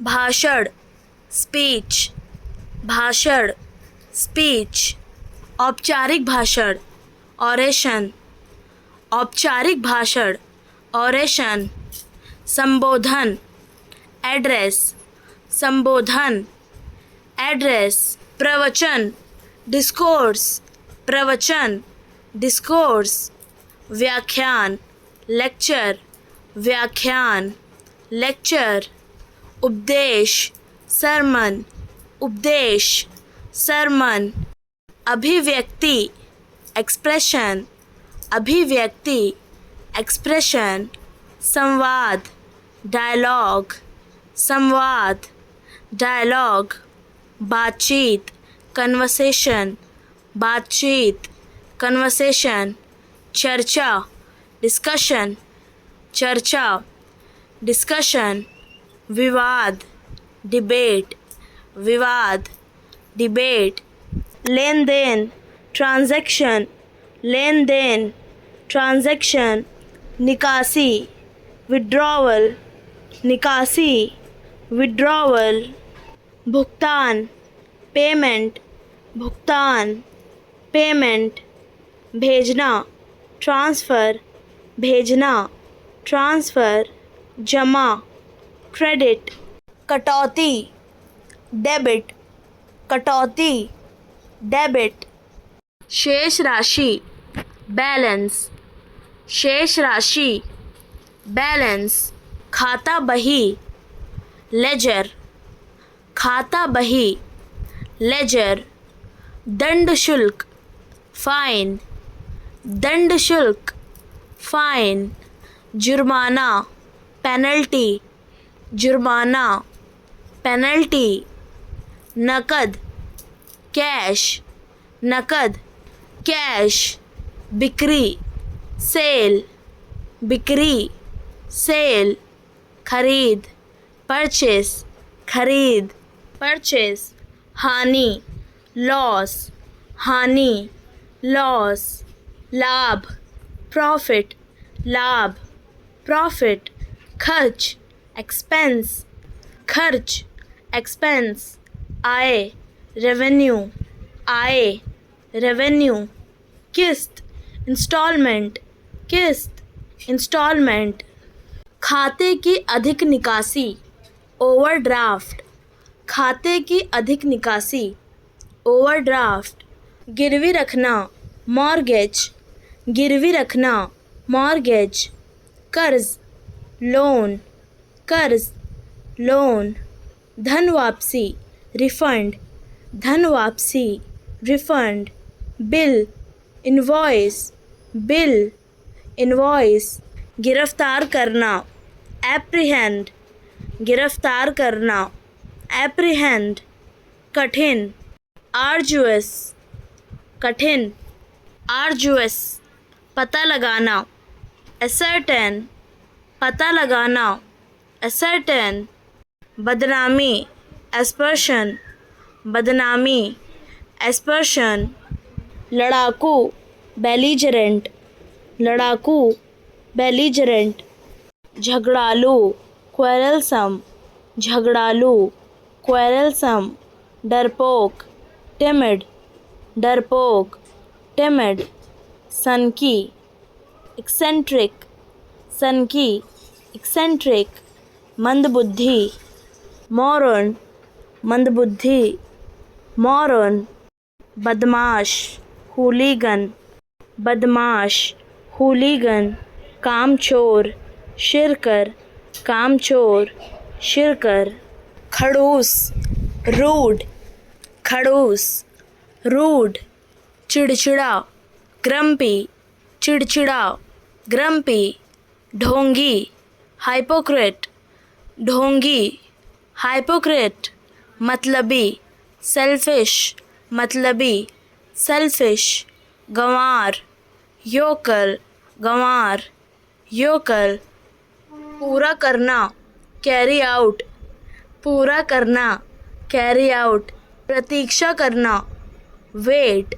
भाषण स्पीच, भाषण स्पीच। औपचारिक भाषण ऑरेशन, औपचारिक भाषण ऑरेशन। संबोधन एड्रेस, संबोधन एड्रेस। प्रवचन डिस्कोर्स, प्रवचन डिस्कोर्स। व्याख्यान लेक्चर, व्याख्यान लेक्चर। उपदेश सरमन, उपदेश सरमन। अभिव्यक्ति एक्सप्रेशन, अभिव्यक्ति एक्सप्रेशन। संवाद डायलॉग, संवाद डायलॉग। बातचीत कन्वर्सेशन, बातचीत कन्वर्सेशन। चर्चा डिस्कशन, चर्चा डिस्कशन। विवाद डिबेट, विवाद डिबेट। लेन देन ट्रांजैक्शन, लेन देन ट्रांजैक्शन। निकासी विड्रॉवल, निकासी विड्रॉवल। भुगतान पेमेंट, भुगतान पेमेंट। भेजना ट्रांसफ़र, भेजना ट्रांसफ़र। जमा क्रेडिट। कटौती डेबिट, कटौती डेबिट। शेष राशि बैलेंस, शेष राशि बैलेंस। खाता बही लेजर, खाता बही लेजर। दंड शुल्क फाइन, दंड शुल्क फाइन। जुर्माना पेनल्टी, जुर्माना पेनल्टी। नकद कैश, नकद कैश। बिक्री सेल, बिक्री सेल। खरीद परचेस, खरीद परचेस। हानि लॉस, हानि लॉस। लाभ प्रॉफिट, लाभ प्रॉफिट। खर्च एक्सपेंस, खर्च एक्सपेंस। आय रेवेन्यू, आय रेवेन्यू। किस्त इंस्टॉलमेंट, किस्त इंस्टॉलमेंट। खाते की अधिक निकासी ओवरड्राफ्ट, खाते की अधिक निकासी ओवरड्राफ्ट। गिरवी रखना मॉर्गेज, गिरवी रखना मॉर्गेज। कर्ज लोन, कर्ज लोन। धन वापसी रिफंड, धन वापसी refund. Bill invoice, bill invoice. गिरफ्तार करना एप्रीहेंड, गिरफ्तार करना एप्रीहेंड। कठिन आर्जुअस, कठिन आर्जुअस। पता लगाना ascertain, पता लगाना ascertain। बदनामी aspersion, बदनामी aspersion। लड़ाकू belligerent, लड़ाकू belligerent। झगड़ालू quarrelsome, झगड़ालू quarrelsome। डरपोक timid, डरपोक timid। सनकी eccentric, सनकी eccentric। मंदबुद्धि moron, मंदबुद्धि moron। बदमाश hooligan, बदमाश hooligan। कामचोर शिरकर, कामचोर शिरकर। खड़ूस रूड, खड़ूस रूड। चिड़चिड़ा ग्रम्पी, चिड़चिड़ा ग्रम्पी। ढोंगी हाइपोक्रेट, ढोंगी हाइपोक्रेट। मतलबी सेल्फिश, मतलबी सेल्फिश। गंवार योकर, गंवार योकर। पूरा करना कैरी आउट, पूरा करना कैरी आउट। प्रतीक्षा करना वेट,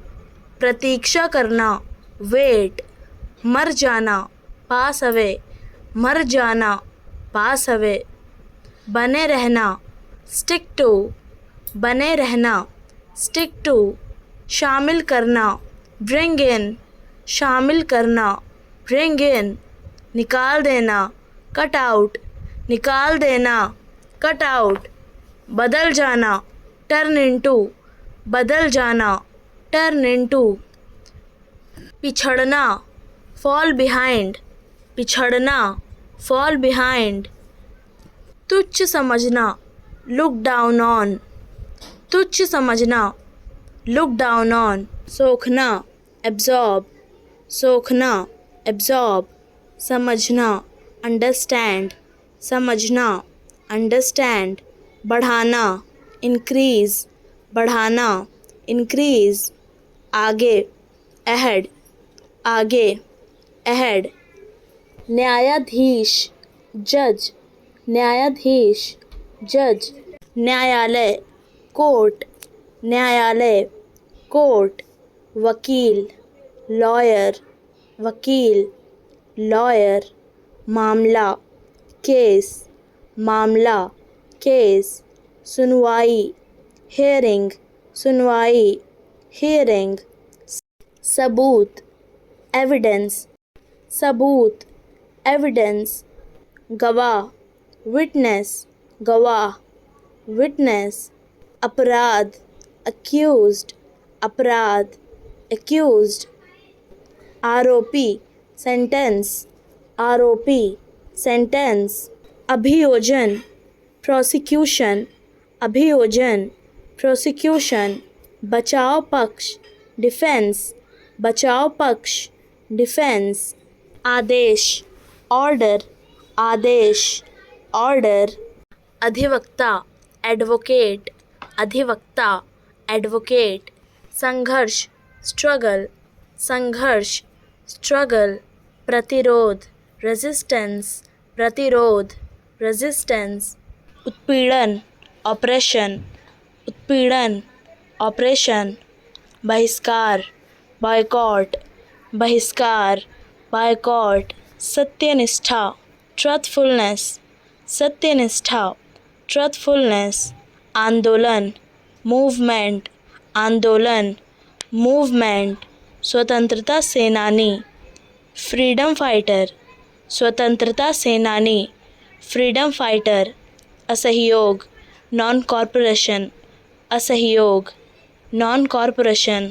प्रतीक्षा करना वेट। मर जाना पास अवे, मर जाना पास अवे। बने रहना स्टिक टू, बने रहना, स्टिक टू, शामिल करना, ब्रिंग इन, शामिल करना, ब्रिंग इन, निकाल देना, कट आउट, निकाल देना, कट आउट, बदल जाना, टर्न इनटू, बदल जाना, टर्न इनटू, पिछड़ना, फॉल बिहाइंड, पिछड़ना, फॉल बिहाइंड, तुच्छ समझना, लुक डाउन ऑन, तुच्छ समझना, लुक डाउन ऑन, सोखना, एब्जॉर्ब, सोखना, एब्जॉर्ब, समझना, अंडरस्टैंड, समझना, अंडरस्टैंड, बढ़ाना, इंक्रीज, बढ़ाना, इंक्रीज, आगे, अहेड, आगे, अहेड, न्यायाधीश, जज, न्यायाधीश, जज, न्यायालय, कोर्ट, न्यायालय, कोर्ट, वकील, लॉयर, वकील, लॉयर, मामला, केस, मामला, केस, सुनवाई, हेयरिंग, सुनवाई, हेयरिंग, सबूत, एविडेंस, सबूत, एविडेंस, गवाह, विटनेस, गवाह, विटनेस, अपराध, अक्यूज्ड, अपराध, अक्यूज्ड, आरोपी, सेंटेंस, आरोपी, सेंटेंस, अभियोजन, प्रोसिक्यूशन, अभियोजन, प्रोसिक्यूशन, बचाव पक्ष, डिफेंस, बचाव पक्ष, डिफेंस, आदेश, ऑर्डर, आदेश, ऑर्डर, अधिवक्ता, एडवोकेट, अधिवक्ता, एडवोकेट, संघर्ष, स्ट्रगल, संघर्ष, स्ट्रगल, प्रतिरोध, रेजिस्टेंस, प्रतिरोध, रेजिस्टेंस, उत्पीड़न, ऑपरेशन, उत्पीड़न, ऑपरेशन, बहिष्कार, बॉयकॉट, बहिष्कार, बॉयकॉट, सत्यनिष्ठा, ट्रथफुलनेस, सत्यनिष्ठा, ट्रथफुलनेस, आंदोलन, मूवमेंट, आंदोलन, मूवमेंट, स्वतंत्रता सेनानी, फ्रीडम फाइटर, स्वतंत्रता सेनानी, फ्रीडम फाइटर, असहयोग, नॉन कॉरपोरेशन, असहयोग, नॉन कॉरपोरेशन,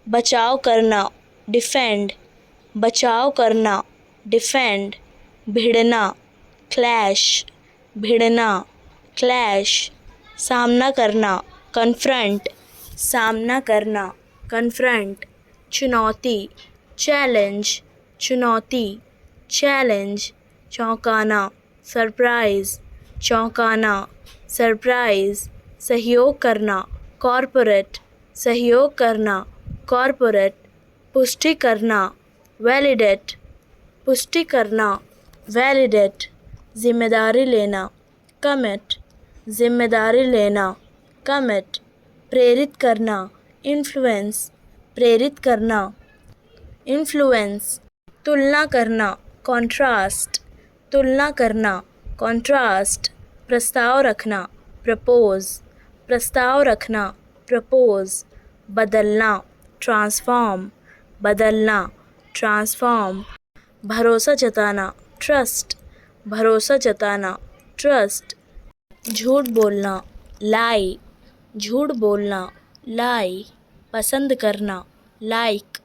बचाव करना, डिफेंड, बचाव करना, डिफेंड, भिड़ना, क्लैश, भिड़ना, क्लैश, सामना करना, कन्फ्रंट, सामना करना, कन्फ्रंट, चुनौती, चैलेंज, चुनौती, चैलेंज, चौंकाना, सरप्राइज, चौंकाना, सरप्राइज, सहयोग करना, कॉरपोरेट, सहयोग करना, कॉरपोरेट, पुष्टि करना, वैलिडेट, पुष्टि करना, वैलिडेट, जिम्मेदारी लेना, कमिट, जिम्मेदारी लेना, कमिट, प्रेरित करना, इन्फ्लुएंस, प्रेरित करना, इन्फ्लुएंस, तुलना करना, कॉन्ट्रास्ट, तुलना करना, कॉन्ट्रास्ट, प्रस्ताव रखना, प्रपोज, प्रस्ताव रखना, प्रपोज, बदलना, ट्रांसफॉर्म, बदलना, ट्रांसफॉर्म, भरोसा जताना, ट्रस्ट, भरोसा जताना, ट्रस्ट, झूठ बोलना, लाई, झूठ बोलना, लाई, पसंद करना, लाइक,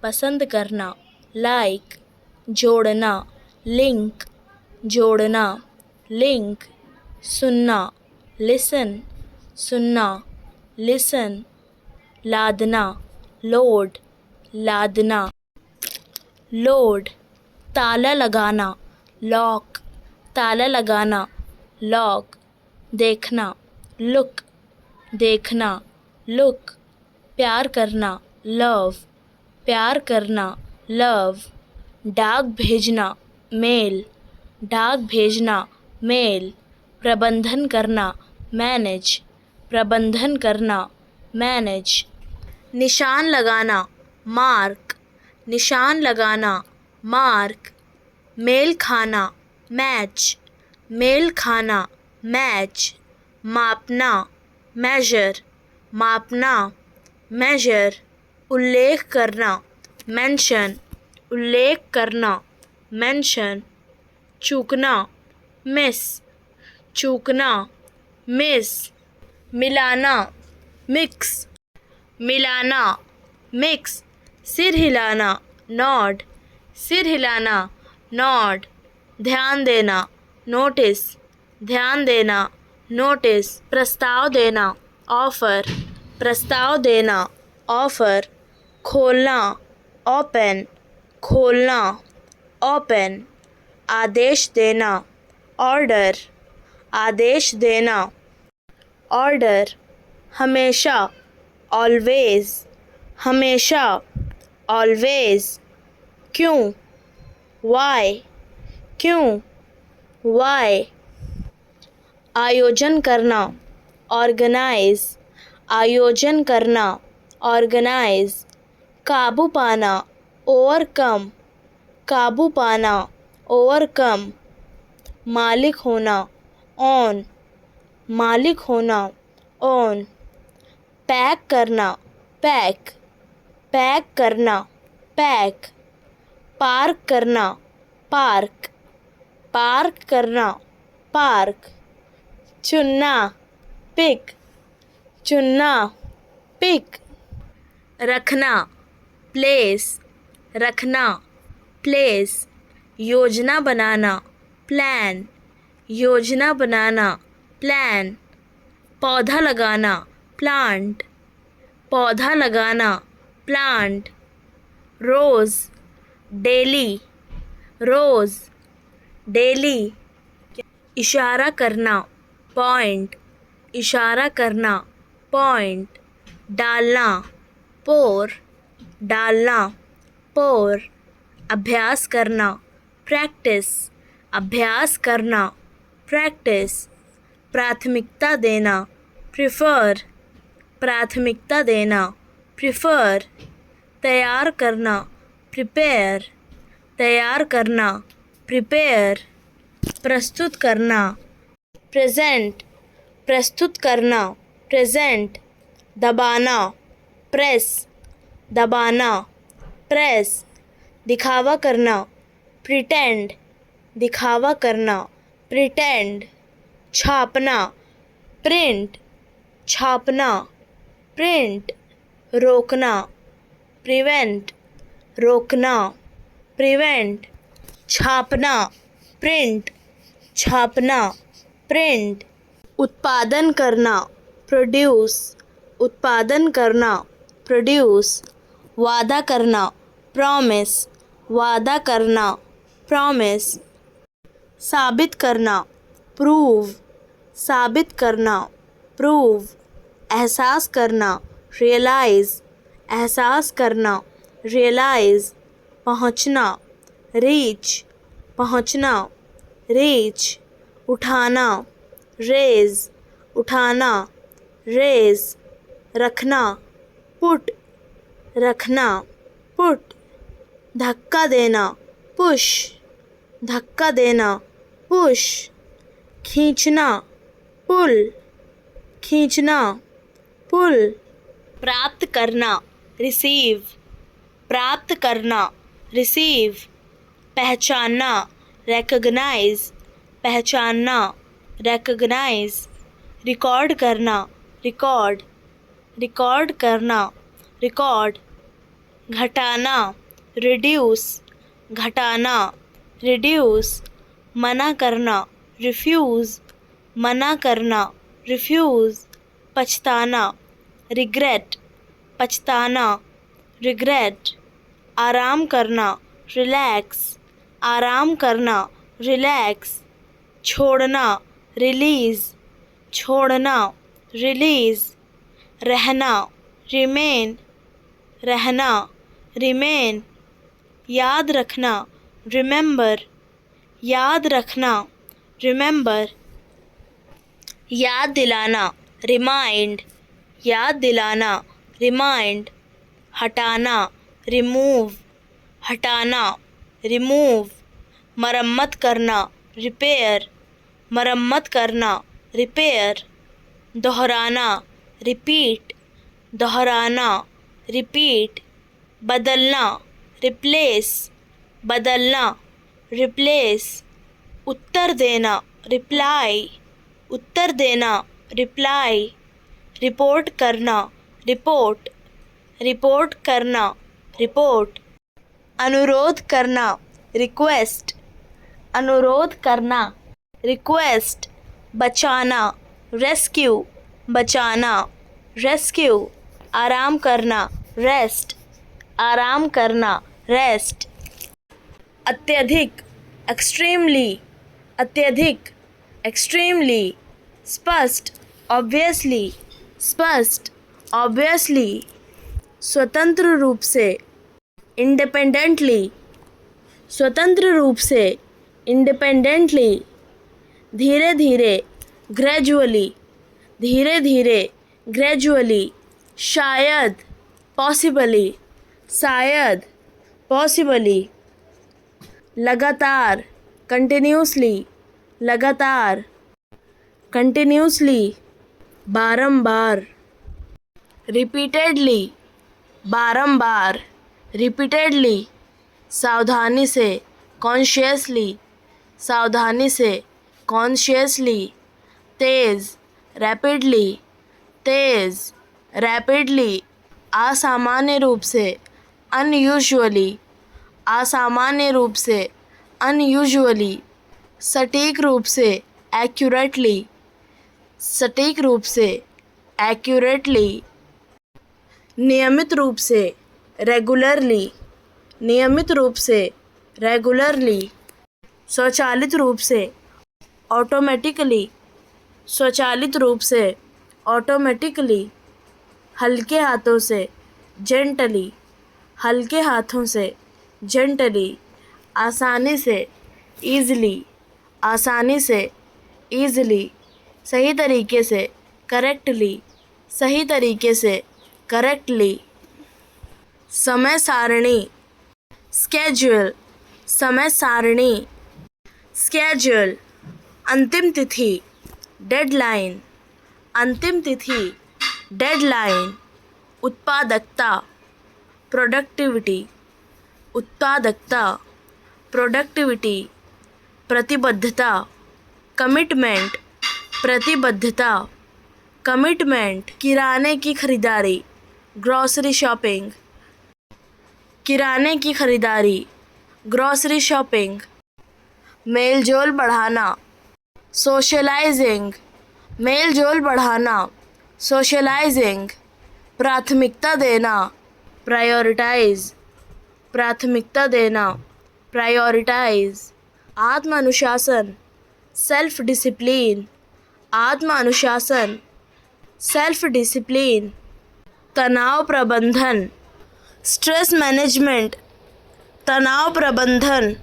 पसंद करना, लाइक, जोड़ना, लिंक, जोड़ना, लिंक, सुनना, लिसन, सुनना, लिसन, लादना, लोड, लादना, लोड, ताला लगाना, लॉक, ताला लगाना, लॉक, देखना, लुक, देखना, लुक, प्यार करना, लव, प्यार करना, लव, डाक भेजना, मेल, डाक भेजना, मेल, प्रबंधन करना, मैनेज, प्रबंधन करना, मैनेज, निशान लगाना, मार्क, निशान लगाना, मार्क, मेल खाना, मैच, मेल खाना, मैच, मापना, measure, मापना, measure, उल्लेख करना, mention, उल्लेख करना, mention, चूकना, miss, चूकना, miss, मिलाना, mix, मिलाना, mix, सिर हिलाना, nod, सिर हिलाना, nod, ध्यान देना, notice, ध्यान देना, notice, प्रस्ताव देना, offer, प्रस्ताव देना, offer, खोलना, open, खोलना, open, आदेश देना, order, आदेश देना, order, हमेशा, always, हमेशा, always, क्यों, why, क्यों, why, आयोजन करना, organize, आयोजन करना, organize, काबू पाना, overcome, काबू पाना, overcome, मालिक होना, own, मालिक होना, own, पैक करना, pack, पैक करना, पैक, पार्क करना, पार्क, पार्क करना, पार्क, चुनना, पिक, चुनना, पिक, रखना, प्लेस, रखना, प्लेस, योजना बनाना, प्लान, योजना बनाना, प्लान, पौधा लगाना, प्लांट, पौधा लगाना, प्लांट, रोज़, डेली, रोज़, डेली, इशारा करना, पॉइंट, इशारा करना, पॉइंट, डालना, पोर, डालना, पोर, अभ्यास करना, प्रैक्टिस, अभ्यास करना, प्रैक्टिस, प्राथमिकता देना, प्रिफर, प्राथमिकता देना, प्रिफर, तैयार करना, प्रिपेयर, तैयार करना, प्रिपेयर, प्रस्तुत करना, प्रेजेंट, प्रस्तुत करना, प्रेजेंट, दबाना, प्रेस, दबाना, प्रेस, दिखावा करना, प्रिटेंड, दिखावा करना, प्रिटेंड, छापना, प्रिंट, छापना, प्रिंट, रोकना, प्रिवेंट, रोकना, प्रिवेंट, छापना, प्रिंट, छापना, प्रिंट, उत्पादन करना, प्रोड्यूस, उत्पादन करना, प्रोड्यूस, वादा करना, प्रॉमिस, वादा करना, प्रॉमिस, साबित करना, प्रूव, साबित करना, प्रूव, एहसास करना, रियलाइज़, एहसास करना, रियलाइज़, पहुँचना, रीच, पहुँचना, रीच, उठाना, रेज, उठाना, रेज, रखना, पुट, रखना, पुट, धक्का देना, पुश, धक्का देना, पुश, खींचना, पुल, खींचना, पुल, प्राप्त करना, रिसीव, प्राप्त करना, रिसीव, पहचानना, रिकॉग्नाइज, पहचानना, रिकॉग्नाइज, रिकॉर्ड करना, रिकॉर्ड, रिकॉर्ड करना, रिकॉर्ड, घटाना, रिड्यूस, घटाना, रिड्यूस, मना करना, रिफ्यूज़, मना करना, रिफ्यूज़, पछताना, रिग्रेट, पछताना, रिग्रेट, आराम करना, रिलैक्स, आराम करना, रिलैक्स, छोड़ना, रिलीज़, छोड़ना, रिलीज़, रहना, रिमेन, रहना, रिमेन, याद रखना, रिमेंबर, याद रखना, रिमेंबर, याद दिलाना, रिमाइंड, याद दिलाना, रिमाइंड, हटाना, रिमूव, हटाना, रिमूव, मरम्मत करना, रिपेयर, मरम्मत करना, रिपेयर, दोहराना, रिपीट, दोहराना, रिपीट, बदलना, रिप्लेस, बदलना, रिप्लेस, उत्तर देना, रिप्लाई, उत्तर देना, रिप्लाई, रिपोर्ट करना, रिपोर्ट, रिपोर्ट करना, रिपोर्ट, अनुरोध करना, रिक्वेस्ट, अनुरोध करना, रिक्वेस्ट, बचाना, रेस्क्यू, बचाना, रेस्क्यू, आराम करना, रेस्ट, आराम करना, रेस्ट, अत्यधिक, एक्सट्रीमली, अत्यधिक, एक्सट्रीमली, स्पष्ट, ऑब्वियसली, स्पष्ट, ऑब्वियसली, स्वतंत्र रूप से, इंडिपेंडेंटली, स्वतंत्र रूप से, इंडिपेंडेंटली, धीरे धीरे, ग्रेजुअली, धीरे धीरे, ग्रेजुअली, शायद, पॉसिबली, शायद, पॉसिबली, लगातार, कंटिन्यूसली, लगातार, कंटिन्यूसली, बारंबार, रिपीटेडली, बारंबार, रिपीटेडली, सावधानी से, कॉन्शियसली, सावधानी से, कॉन्शियसली, तेज़, रैपिडली, तेज़, रैपिडली, असामान्य रूप से, अनयूजुअली, असामान्य रूप से, अनयूजुअली, सटीक रूप से, एक्यूरेटली, सटीक रूप से, एक्यूरेटली, नियमित रूप से, रेगुलरली, नियमित रूप से, रेगुलरली, स्वचालित रूप से, ऑटोमेटिकली, स्वचालित रूप से, ऑटोमेटिकली, हल्के हाथों से, जेंटली, हल्के हाथों से, जेंटली, आसानी से, ईज़िली, आसानी से, ईज़िली, सही तरीके से, करेक्टली, सही तरीके से, करेक्टली, समय सारणी, स्केड्यूल, समय सारणी, स्केड्यूल, अंतिम तिथि, डेडलाइन, अंतिम तिथि, डेडलाइन, उत्पादकता, प्रोडक्टिविटी, उत्पादकता, प्रोडक्टिविटी, प्रतिबद्धता, कमिटमेंट, प्रतिबद्धता, कमिटमेंट, किराने की खरीदारी, ग्रॉसरी शॉपिंग, किराने की खरीदारी, ग्रॉसरी शॉपिंग, मेलजोल बढ़ाना, सोशलाइजिंग, मेलजोल बढ़ाना, सोशलाइजिंग, प्राथमिकता देना, प्रायोरिटाइज, प्राथमिकता देना, प्रायोरिटाइज, आत्म अनुशासन, सेल्फ डिसिप्लिन, आत्म अनुशासन, सेल्फ डिसिप्लिन, तनाव प्रबंधन, स्ट्रेस मैनेजमेंट, तनाव प्रबंधन,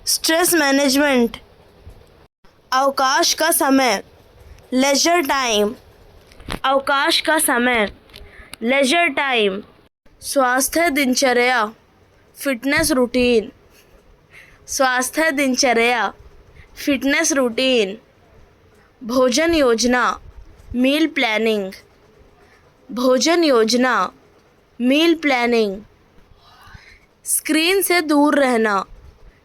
स्ट्रेस मैनेजमेंट, अवकाश का समय, लेजर टाइम, अवकाश का समय, लेजर टाइम, स्वास्थ्य दिनचर्या, फिटनेस रूटीन, स्वास्थ्य दिनचर्या, फिटनेस रूटीन, भोजन योजना, मील प्लानिंग, भोजन योजना, मील प्लानिंग, स्क्रीन से दूर रहना,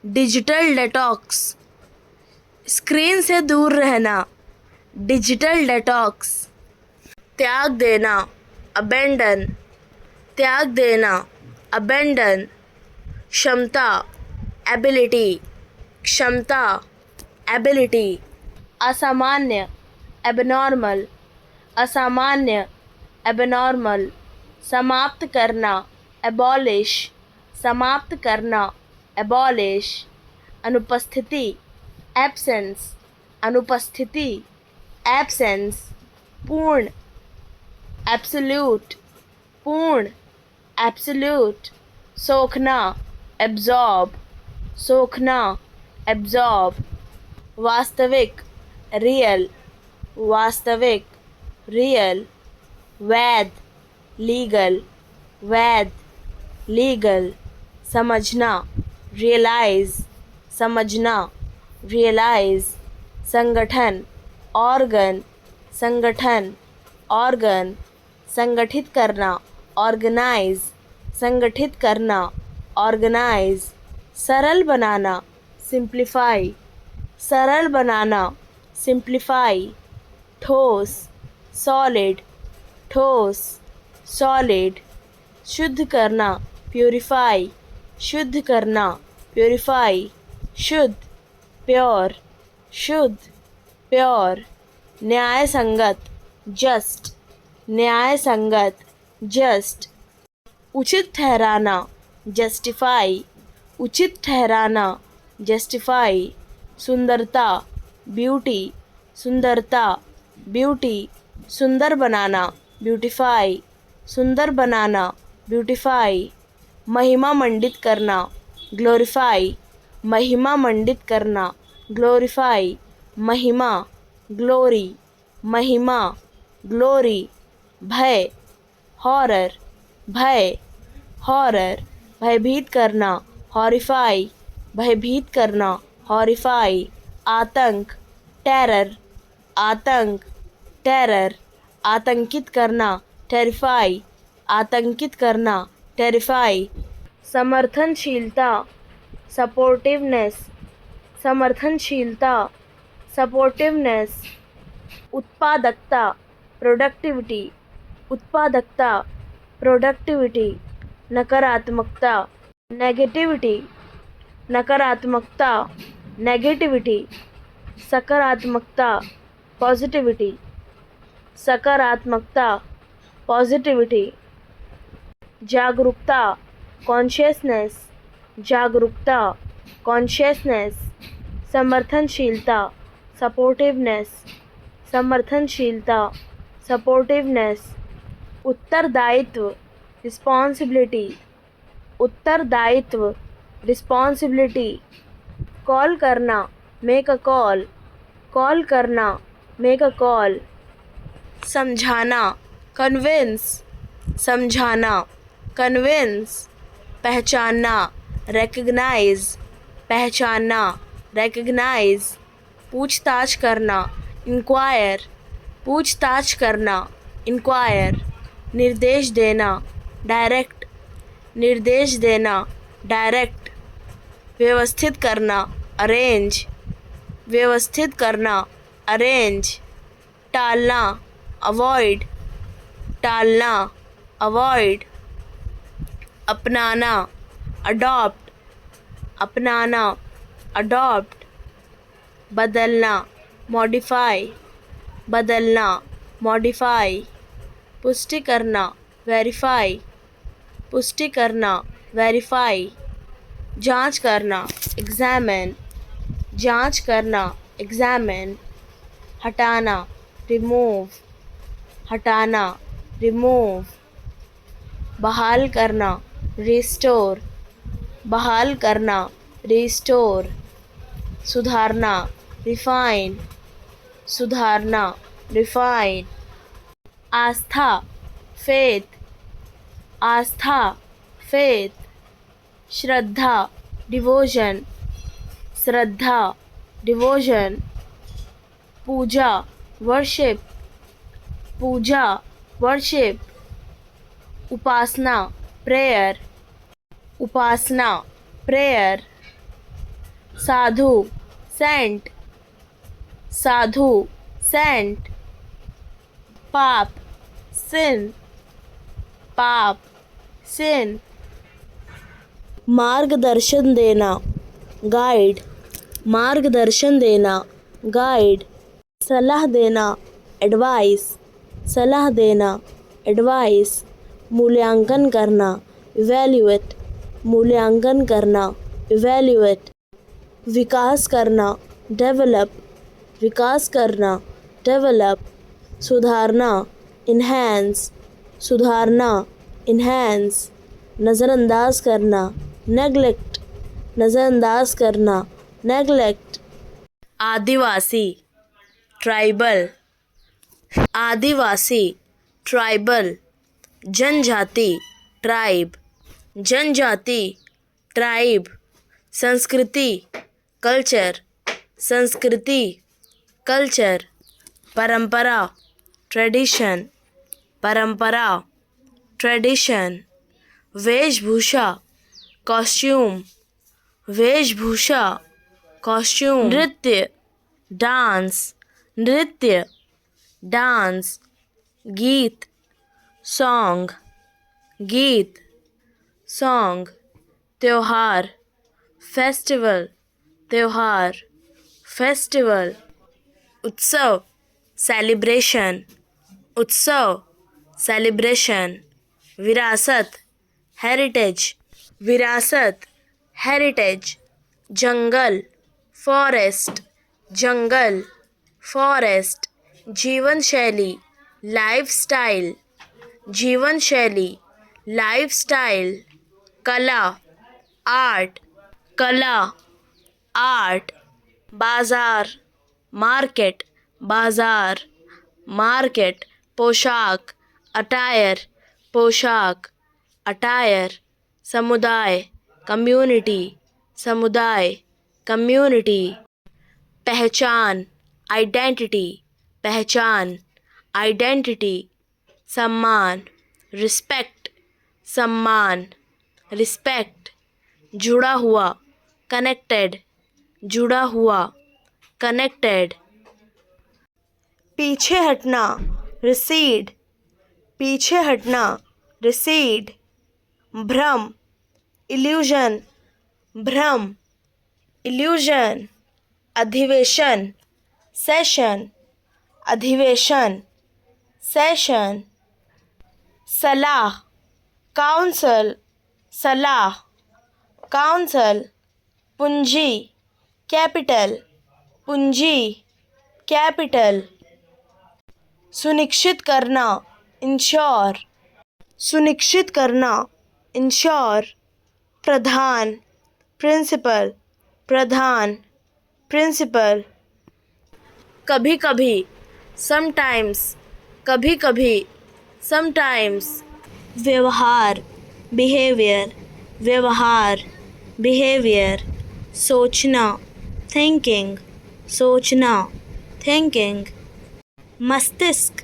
डिजिटल डेटॉक्स, स्क्रीन से दूर रहना, डिजिटल डेटॉक्स, त्याग देना, अबेंडन, त्याग देना, अबेंडन, क्षमता, एबिलिटी, क्षमता, एबिलिटी, असामान्य, एबनॉर्मल, असामान्य, एबनॉर्मल, समाप्त करना, एबॉलिश, समाप्त करना, एबॉलिश, अनुपस्थिति, एब्सेंस, अनुपस्थिति, एब्सेंस, पूर्ण, एब्सोल्यूट, पूर्ण, एब्सोल्यूट, सोखना, एब्जॉर्ब, सोखना, एब्जॉर्ब, वास्तविक, रियल, वास्तविक, रियल, वैध, लीगल, वैध, लीगल, समझना, रियलाइज, समझना, रियलाइज, संगठन, ऑर्गन, संगठन, ऑर्गन, संगठित करना, ऑर्गेनाइज, संगठित करना, ऑर्गेनाइज, सरल बनाना, सिंप्लीफाई, सरल बनाना, सिंप्लीफाई, ठोस, सॉलिड, ठोस, सॉलिड, शुद्ध करना, प्यूरिफाई, शुद्ध करना, प्यूरिफाई, शुद्ध, प्योर, शुद्ध, प्योर, न्याय संगत, जस्ट, न्याय संगत, जस्ट, उचित ठहराना, जस्टिफाई, उचित ठहराना, जस्टिफाई, सुंदरता, ब्यूटी, सुंदरता, ब्यूटी, सुंदर बनाना, ब्यूटीफाई, सुंदर बनाना, ब्यूटीफाई, महिमा मंडित करना, ग्लोरीफाई, महिमा मंडित करना, ग्लोरीफाई, महिमा, ग्लोरी, महिमा, ग्लोरी, भय, हॉरर, भय, हॉरर, भयभीत करना, हॉरिफाई, भयभीत करना, हॉरिफाई, आतंक, टेरर, आतंक, टेरर, आतंकित करना, टेरिफाई, आतंकित करना, टेरिफाई, समर्थनशीलता, सपोर्टिवनेस, समर्थनशीलता, सपोर्टिवनेस, उत्पादकता, प्रोडक्टिविटी, उत्पादकता, प्रोडक्टिविटी, नकारात्मकता, नेगेटिविटी, नकारात्मकता, नेगेटिविटी, सकारात्मकता, पॉजिटिविटी, सकारात्मकता, पॉजिटिविटी, जागरूकता, कॉन्शियसनेस, जागरूकता, कॉन्शियसनेस, समर्थनशीलता, सपोर्टिवनेस, समर्थनशीलता, सपोर्टिवनेस, उत्तरदायित्व, रिस्पॉन्सिबिलिटी, उत्तरदायित्व, रिस्पॉन्सिबिलिटी, कॉल करना, मेक अ कॉल, कॉल करना, मेक अ कॉल, समझाना, कन्विंस, समझाना, कन्विंस, पहचानना, रिकग्नाइज, पहचानना, रिकग्नाइज, पूछताछ करना, इंक्वायर, पूछताछ करना, इंक्वायर, निर्देश देना, डायरेक्ट, निर्देश देना, डायरेक्ट, व्यवस्थित करना, अरेंज, व्यवस्थित करना, अरेंज, टालना, अवॉइड, टालना, अवॉइड, अपनाना, अडॉप्ट, अपनाना, अडॉप्ट, बदलना, मॉडिफाई, बदलना, मॉडिफाई, पुष्टि करना, वेरीफाई, पुष्टि करना, वेरीफाई, जांच करना, एग्जामिन, जांच करना, एग्जामिन, हटाना, रिमूव, हटाना, रिमूव, बहाल करना, रिस्टोर, बहाल करना, रिस्टोर, सुधारना, रिफाइन, सुधारना, रिफाइन, आस्था, फेथ, आस्था, फेथ, श्रद्धा, डिवोशन, श्रद्धा, डिवोशन, पूजा, वर्शिप, पूजा, वर्शिप, उपासना, प्रेयर, उपासना, प्रेयर, साधु, सेंट, साधु, सेंट, पाप, सिन, पाप, सिन, मार्गदर्शन देना, गाइड, मार्गदर्शन देना, गाइड, सलाह देना, एडवाइस, सलाह देना, एडवाइस, मूल्यांकन करना, इवैल्यूएट, मूल्यांकन करना, इवैल्यूएट, विकास करना, डेवलप, विकास करना, डेवलप, सुधारना, इन्हेंस, सुधारना, इन्हेंस, नज़रअंदाज करना, नेगलेक्ट, नज़रअंदाज करना, नेगलेक्ट, आदिवासी, ट्राइबल, आदिवासी, ट्राइबल, जनजाति, ट्राइब, जनजाति, ट्राइब, संस्कृति, कल्चर, संस्कृति, कल्चर, परंपरा, ट्रेडिशन, परंपरा, ट्रेडिशन, वेशभूषा, कॉस्ट्यूम, वेशभूषा, कॉस्ट्यूम, नृत्य, डांस, नृत्य, डांस, गीत, सॉन्ग, गीत, सॉन्ग, त्योहार, फेस्टिवल, त्योहार, फेस्टिवल, उत्सव, सेलिब्रेशन, उत्सव, सेलिब्रेशन, विरासत, हेरिटेज, विरासत, हेरिटेज, जंगल, फॉरेस्ट, जंगल, फॉरेस्ट, जीवन शैली, लाइफस्टाइल, जीवन शैली, लाइफस्टाइल, कला, आर्ट, कला, आर्ट, बाजार, मार्केट, बाजार, मार्केट, पोशाक, अटायर, पोशाक, अटायर, समुदाय, कम्युनिटी, समुदाय, कम्युनिटी, पहचान, आइडेंटिटी, पहचान, आइडेंटिटी, सम्मान, रिस्पेक्ट, सम्मान, रिस्पेक्ट, जुड़ा हुआ, कनेक्टेड, जुड़ा हुआ, कनेक्टेड, पीछे हटना, रिसीड, पीछे हटना, रिसीड, भ्रम, इल्यूजन, भ्रम, इल्यूजन, अधिवेशन, सेशन, अधिवेशन, सेशन, सलाह, काउंसल, सलाह, काउंसल, पूंजी, कैपिटल, पूंजी, कैपिटल, सुनिश्चित करना, इंश्योर, सुनिश्चित करना, इंश्योर, प्रधान, प्रिंसिपल, प्रधान, प्रिंसिपल, कभी कभी, समटाइम्स, कभी कभी, समटाइम्स, व्यवहार, बिहेवियर, व्यवहार, बिहेवियर, सोचना, थिंकिंग, सोचना, थिंकिंग, मस्तिष्क,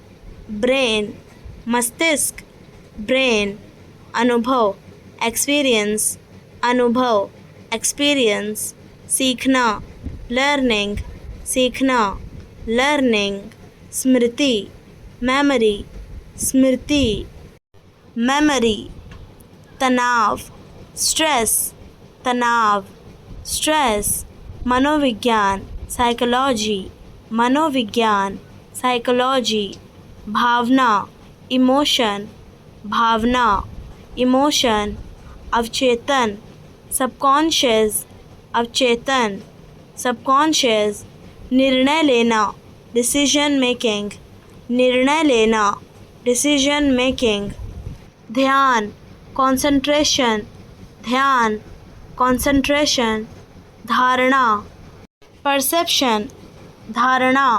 ब्रेन, मस्तिष्क, ब्रेन, अनुभव, एक्सपीरियंस, अनुभव, एक्सपीरियंस, सीखना, लर्निंग, सीखना, लर्निंग, स्मृति, मेमोरी, स्मृति, मेमोरी, तनाव, स्ट्रेस, तनाव, स्ट्रेस, मनोविज्ञान, साइकोलॉजी, मनोविज्ञान, साइकोलॉजी, भावना, इमोशन, भावना, इमोशन, अवचेतन, सबकॉन्शियस, अवचेतन, सबकॉन्शियस, निर्णय लेना, डिसीजन मेकिंग, निर्णय लेना, डिसीजन मेकिंग, ध्यान, कंसंट्रेशन, ध्यान, कंसंट्रेशन, धारणा, परसेप्शन, धारणा,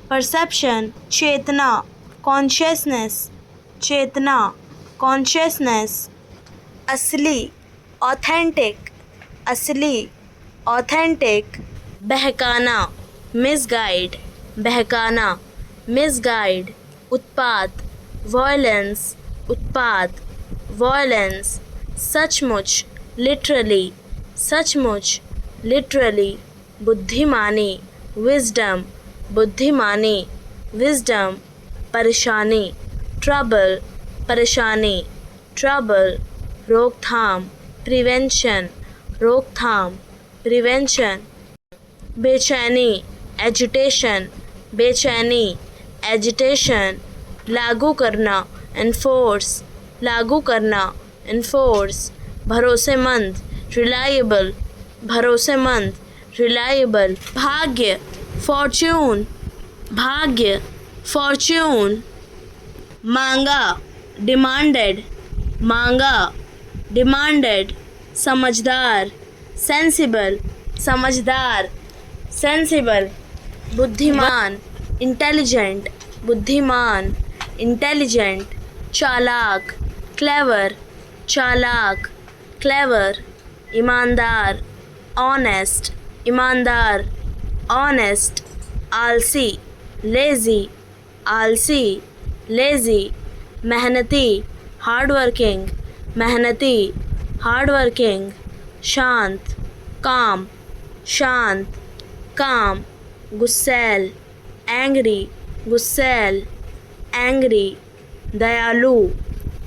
परसेप्शन, चेतना, कॉन्शियसनेस, चेतना, कॉन्शियसनेस, असली, ऑथेंटिक, असली, ऑथेंटिक, बहकाना, मिसगाइड, बहकाना, मिसगाइड, उत्पात, वॉयलेंस, उत्पात, वॉयलेंस, सचमुच, लिटरली, सचमुच, लिटरली, बुद्धिमानी, विजडम, बुद्धिमानी, विजडम, परेशानी, ट्रबल, परेशानी, ट्रबल, रोकथाम, प्रिवेंशन, रोकथाम, प्रिवेंशन, बेचैनी, एजिटेशन, बेचैनी, एजिटेशन, लागू करना, एनफोर्स, लागू करना, एनफोर्स, भरोसेमंद, रिलायबल, भरोसेमंद, रिलायबल, भाग्य, फॉर्च्यून, भाग्य, फॉर्च्यून, मांगा, डिमांडेड, मांगा, डिमांडेड, समझदार, सेंसिबल, समझदार, सेंसिबल, बुद्धिमान, इंटेलिजेंट, बुद्धिमान, इंटेलिजेंट, चालाक, क्लेवर, चालाक, क्लेवर, ईमानदार, ऑनेस्ट, ईमानदार, ऑनेस्ट, आलसी, लेजी, आलसी, लेज़ी, मेहनती, हार्ड वर्किंग, मेहनती, हार्ड वर्किंग, शांत, काम, शांत, काम, गुस्सैल, एंग्री, गुस्सैल, एंग्री, दयालु,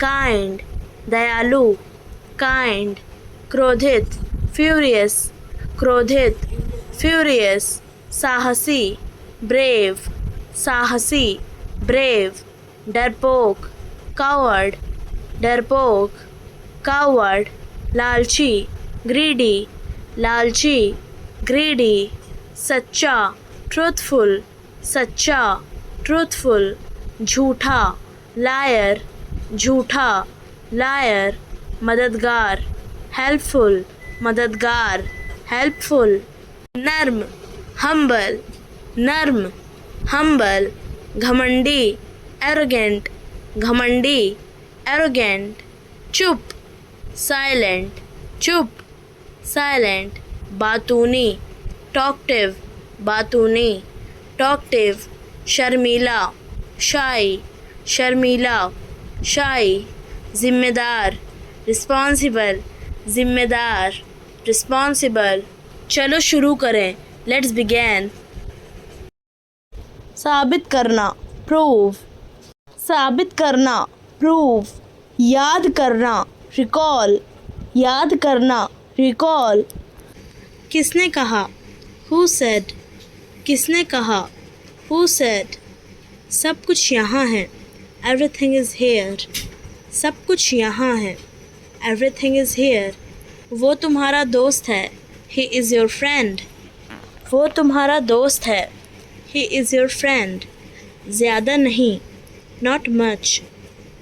काइंड, दयालु, काइंड, क्रोधित, फ्यूरियस, क्रोधित, फ्यूरियस, साहसी, ब्रेव, साहसी, ब्रेव, डरपोक, कावर्ड, डरपोक, कावर्ड, लालची, ग्रीडी, लालची, ग्रीडी, सच्चा, ट्रूथफुल, सच्चा, ट्रूथफुल, झूठा, लायर, झूठा, लायर, मददगार, हेल्पफुल, मददगार, हेल्पफुल, नर्म, हम्बल, नर्म, हम्बल, घमंडी, एरोगेंट, घमंडी, एरोगेंट, चुप, साइलेंट, चुप, साइलेंट, बातूनी, टॉकटिव, बातूनी, टॉकटिव, शर्मीला, शाई, शर्मीला, शाई, जिम्मेदार, रिस्पॉन्सिबल, जिम्मेदार, रिस्पॉन्सिबल। चलो शुरू करें, लेट्स बिगेन। साबित करना, प्रूव, साबित करना, प्रूव, याद करना, रिकॉल, याद करना, रिकॉल, किसने कहा, हु सेड, किसने कहा, हु सेड, सब कुछ यहाँ है, एवरीथिंग इज़ हेयर, सब कुछ यहाँ है, एवरीथिंग इज़ हेयर, वो तुम्हारा दोस्त है, ही इज़ योर फ्रेंड, वो तुम्हारा दोस्त है, ही इज़ योर फ्रेंड, ज़्यादा नहीं, नॉट मच,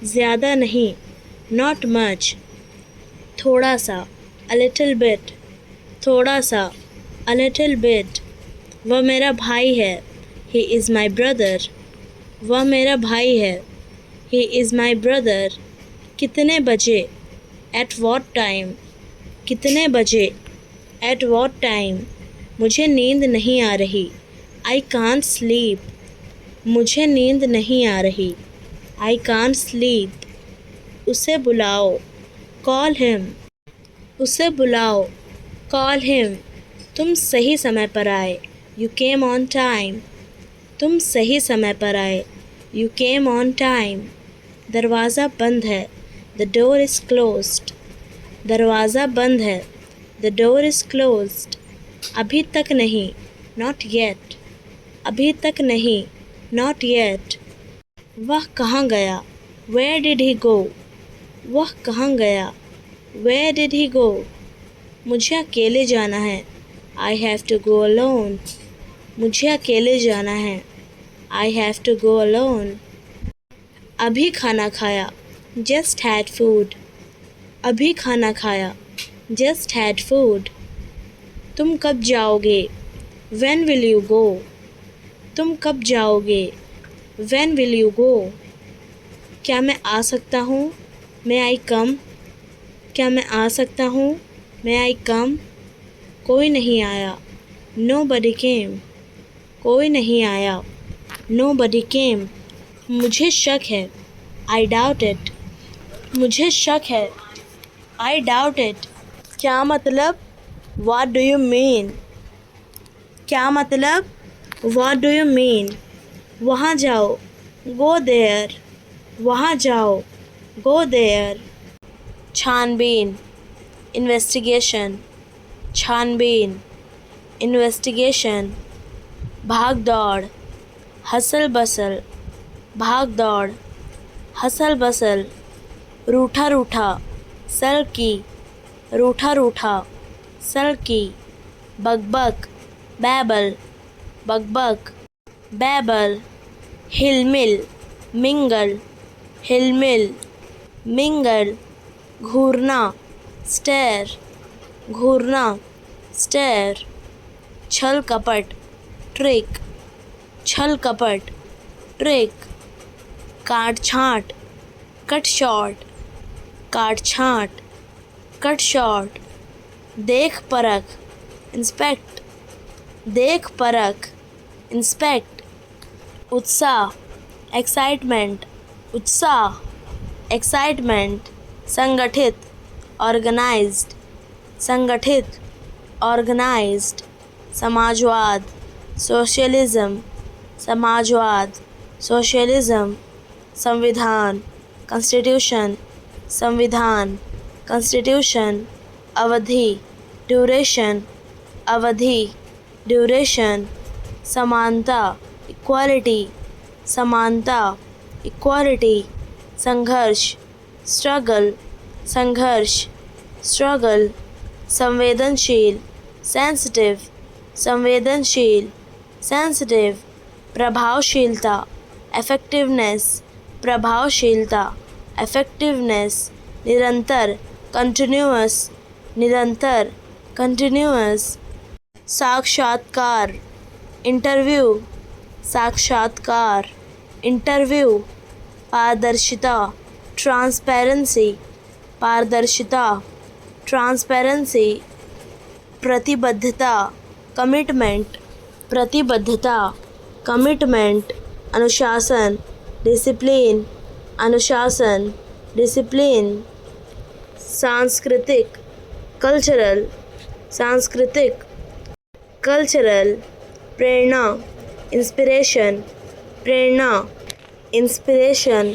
ज़्यादा नहीं, नॉट मच, थोड़ा सा, अ लिटिल बिट, थोड़ा सा, अ लिटिल बिट, वह मेरा भाई है, ही इज़ माई ब्रदर, वह मेरा भाई है, ही इज़ माई ब्रदर, कितने बजे, एट वॉट टाइम, कितने बजे, एट वॉट टाइम, मुझे नींद नहीं आ रही, आई कांट स्लीप, मुझे नींद नहीं आ रही, आई कांट स्लीप, उसे बुलाओ, कॉल हिम, उसे बुलाओ, कॉल हिम, तुम सही समय पर आए, यू केम ऑन टाइम, तुम सही समय पर आए, यू केम ऑन टाइम, दरवाज़ा बंद है, द डोर इज़ क्लोज्ड, दरवाज़ा बंद है, द डोर इज़ क्लोज्ड, अभी तक नहीं, नॉट येट, अभी तक नहीं, नॉट येट, वह कहाँ गया, वेयर डिड ही गो, वह कहाँ गया, वेयर डिड ही गो, मुझे अकेले जाना है, I have to go alone, मुझे अकेले जाना है, I have to go alone, अभी खाना खाया, जस्ट हैड फूड, अभी खाना खाया, जस्ट हैड फूड, तुम कब जाओगे, व्हेन विल यू गो, तुम कब जाओगे, व्हेन विल यू गो, क्या मैं आ सकता हूँ, मे आई कम, क्या मैं आ सकता हूँ, मे आई कम, कोई नहीं आया, नो बडी केम, कोई नहीं आया, नो बडी केम, मुझे शक है, आई डाउट इट, मुझे शक है, आई डाउट इट, क्या मतलब, व्हाट डू यू मीन, क्या मतलब, व्हाट डू यू मीन, वहाँ जाओ, गो देयर, वहाँ जाओ, गो देयर, छानबीन, इन्वेस्टिगेशन, छानबीन, इन्वेस्टिगेशन, भाग दौड़, हसल बसल, भाग दौड़, हसल बसल, रूठा रूठा, सल की, रूठा रूठा, सल की, बकबक, बैबल, बकबक, बैबल, हिलमिल, मिंगल, हिलमिल, मिंगल, घूरना, स्टेयर, घूरना, स्टेयर, छल कपट, ट्रिक, छल कपट, ट्रिक, काट छाँट, कट शॉर्ट, काट छाँट, कट शॉर्ट, देख परख, इंस्पेक्ट, देख परख, इंस्पेक्ट, उत्साह, एक्साइटमेंट, उत्साह, एक्साइटमेंट, संगठित, ऑर्गेनाइज्ड, संगठित, ऑर्गेनाइज्ड, समाजवाद, सोशलिज्म, समाजवाद, सोशलिज्म, संविधान, कॉन्स्टिट्यूशन, संविधान, कॉन्स्टिट्यूशन, अवधि, ड्यूरेशन, अवधि, ड्यूरेशन, समानता, इक्वालिटी, समानता, इक्वालिटी, संघर्ष, स्ट्रगल, संघर्ष, स्ट्रगल, संवेदनशील, सेंसिटिव, संवेदनशील, सेंसिटिव, प्रभावशीलता, इफेक्टिवनेस, प्रभावशीलता, इफेक्टिवनेस, निरंतर, कंटिन्यूअस, निरंतर, कंटिन्यूअस, साक्षात्कार, इंटरव्यू, साक्षात्कार, इंटरव्यू, पारदर्शिता, ट्रांसपेरेंसी, पारदर्शिता, ट्रांसपेरेंसी, प्रतिबद्धता, कमिटमेंट, प्रतिबद्धता, कमिटमेंट, अनुशासन, डिसिप्लिन, अनुशासन, डिसिप्लिन, सांस्कृतिक, कल्चरल, सांस्कृतिक, कल्चरल, प्रेरणा, इंस्पिरेशन, प्रेरणा, इंस्पिरेशन,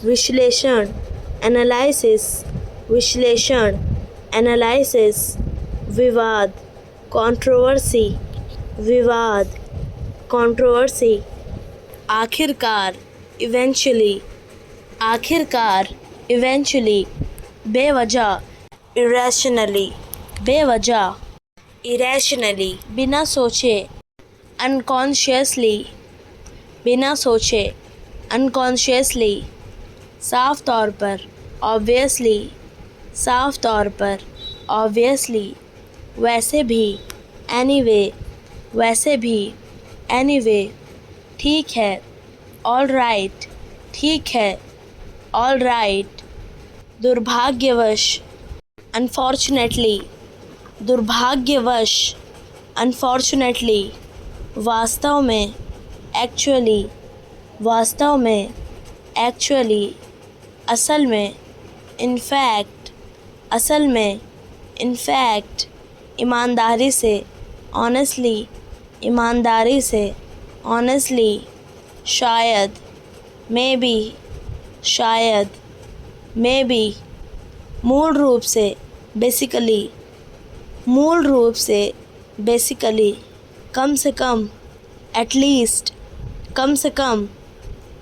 विश्लेषण, एनालिसिस, विश्लेषण, एनालिसिस, विवाद, कंट्रोवर्सी, विवाद, कंट्रोवर्सी, आखिरकार, इवेंचुअली, आखिरकार, इवेंचुअली, बेवजह, इरेशनली, बेवजह, इरेशनली, बिना सोचे, अनकॉन्शियसली, बिना सोचे, अनकॉन्शियसली, साफ तौर पर, ऑब्वियसली, साफ तौर पर, ऑब्वियसली, वैसे भी, एनीवे, वैसे भी, एनीवे, ठीक है, ऑल राइट, ठीक है, ऑल राइट, दुर्भाग्यवश, अनफॉर्चुनेटली, दुर्भाग्यवश, अनफॉर्चुनेटली, वास्तव में, एक्चुअली, वास्तव में, एक्चुअली, असल में, इनफैक्ट, असल में, इनफैक्ट, ईमानदारी से, ऑनेस्टली, ईमानदारी से, ऑनेस्टली, शायद, मे बी, शायद, मे बी, मूल रूप से, बेसिकली, मूल रूप से, बेसिकली, कम से कम, एटलीस्ट, कम से कम,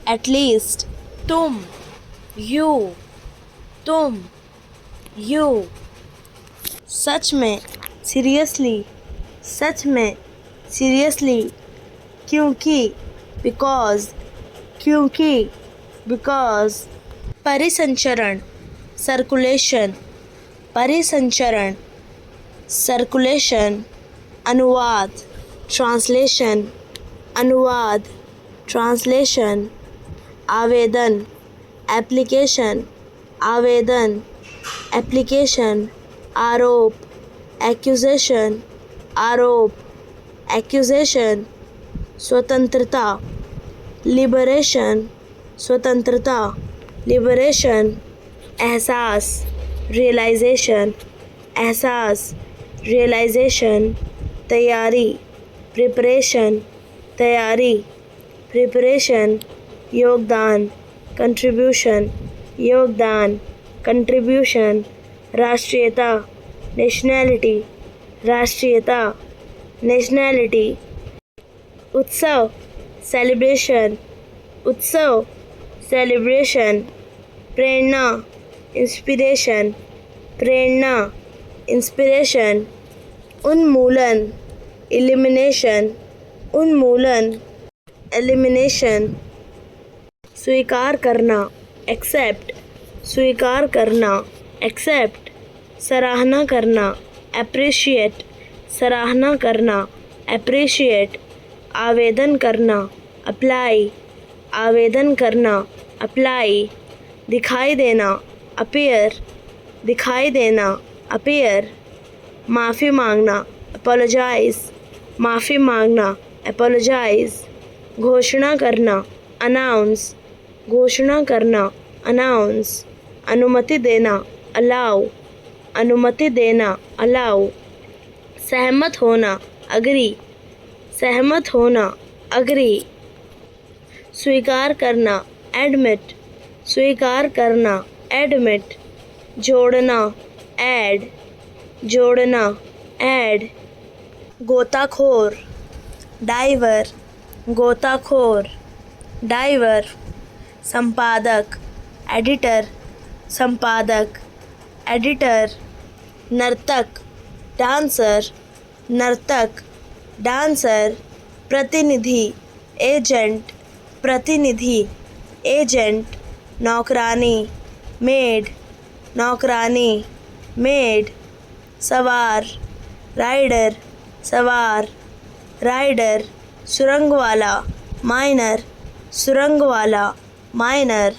एटलीस्ट, तुम, यू, तुम, यू, सच में, सीरियसली, सच में, सीरियसली, क्योंकि, बिकॉज, क्योंकि, बिकॉज, परिसंचरण, सर्कुलेशन, परिसंचरण, सर्कुलेशन, अनुवाद, ट्रांसलेशन, अनुवाद, ट्रांसलेशन, आवेदन, एप्लीकेशन, आवेदन, एप्लीकेशन, आरोप, एक्यूजेशन, आरोप, एक्यूजेशन, स्वतंत्रता, लिबरेशन, स्वतंत्रता, लिबरेशन, एहसास, रियलाइजेशन, एहसास, रियलाइजेशन, तैयारी, प्रिपरेशन, तैयारी, प्रिपरेशन, योगदान, कंट्रीब्यूशन, योगदान, कंट्रीब्यूशन, राष्ट्रीयता, नेशनैलिटी, राष्ट्रीयता, नेशनैलिटी, उत्सव, सेलिब्रेशन, उत्सव, सेलिब्रेशन, प्रेरणा, इंस्पिरेशन, प्रेरणा, इंस्पिरेशन, उन्मूलन, एलिमिनेशन, उन्मूलन, एलिमिनेशन, स्वीकार करना, एक्सेप्ट, स्वीकार करना, एक्सेप्ट, सराहना करना, अप्रिशिएट, सराहना करना, अप्रिशिएट, आवेदन करना, अप्लाई, आवेदन करना, अप्लाई, दिखाई देना, अपीयर, दिखाई देना, अपीयर, माफ़ी मांगना, अपोलोजाइज, माफ़ी मांगना, अपोलोजाइज, घोषणा करना, अनाउंस, घोषणा करना, अनाउंस, अनुमति देना, अलाउ, अनुमति देना, अलाउ, सहमत होना, अग्री, सहमत होना, अग्री, स्वीकार करना, एडमिट, स्वीकार करना, एडमिट, जोड़ना, ऐड, जोड़ना, ऐड, गोताखोर, डाइवर, गोताखोर, डाइवर, संपादक, एडिटर, संपादक, एडिटर, नर्तक, डांसर, नर्तक, डांसर, प्रतिनिधि, एजेंट, प्रतिनिधि, एजेंट, नौकरानी, मेड, नौकरानी, मेड, सवार, राइडर, सवार, राइडर, सुरंग वाला, माइनर, सुरंग वाला, माइनर,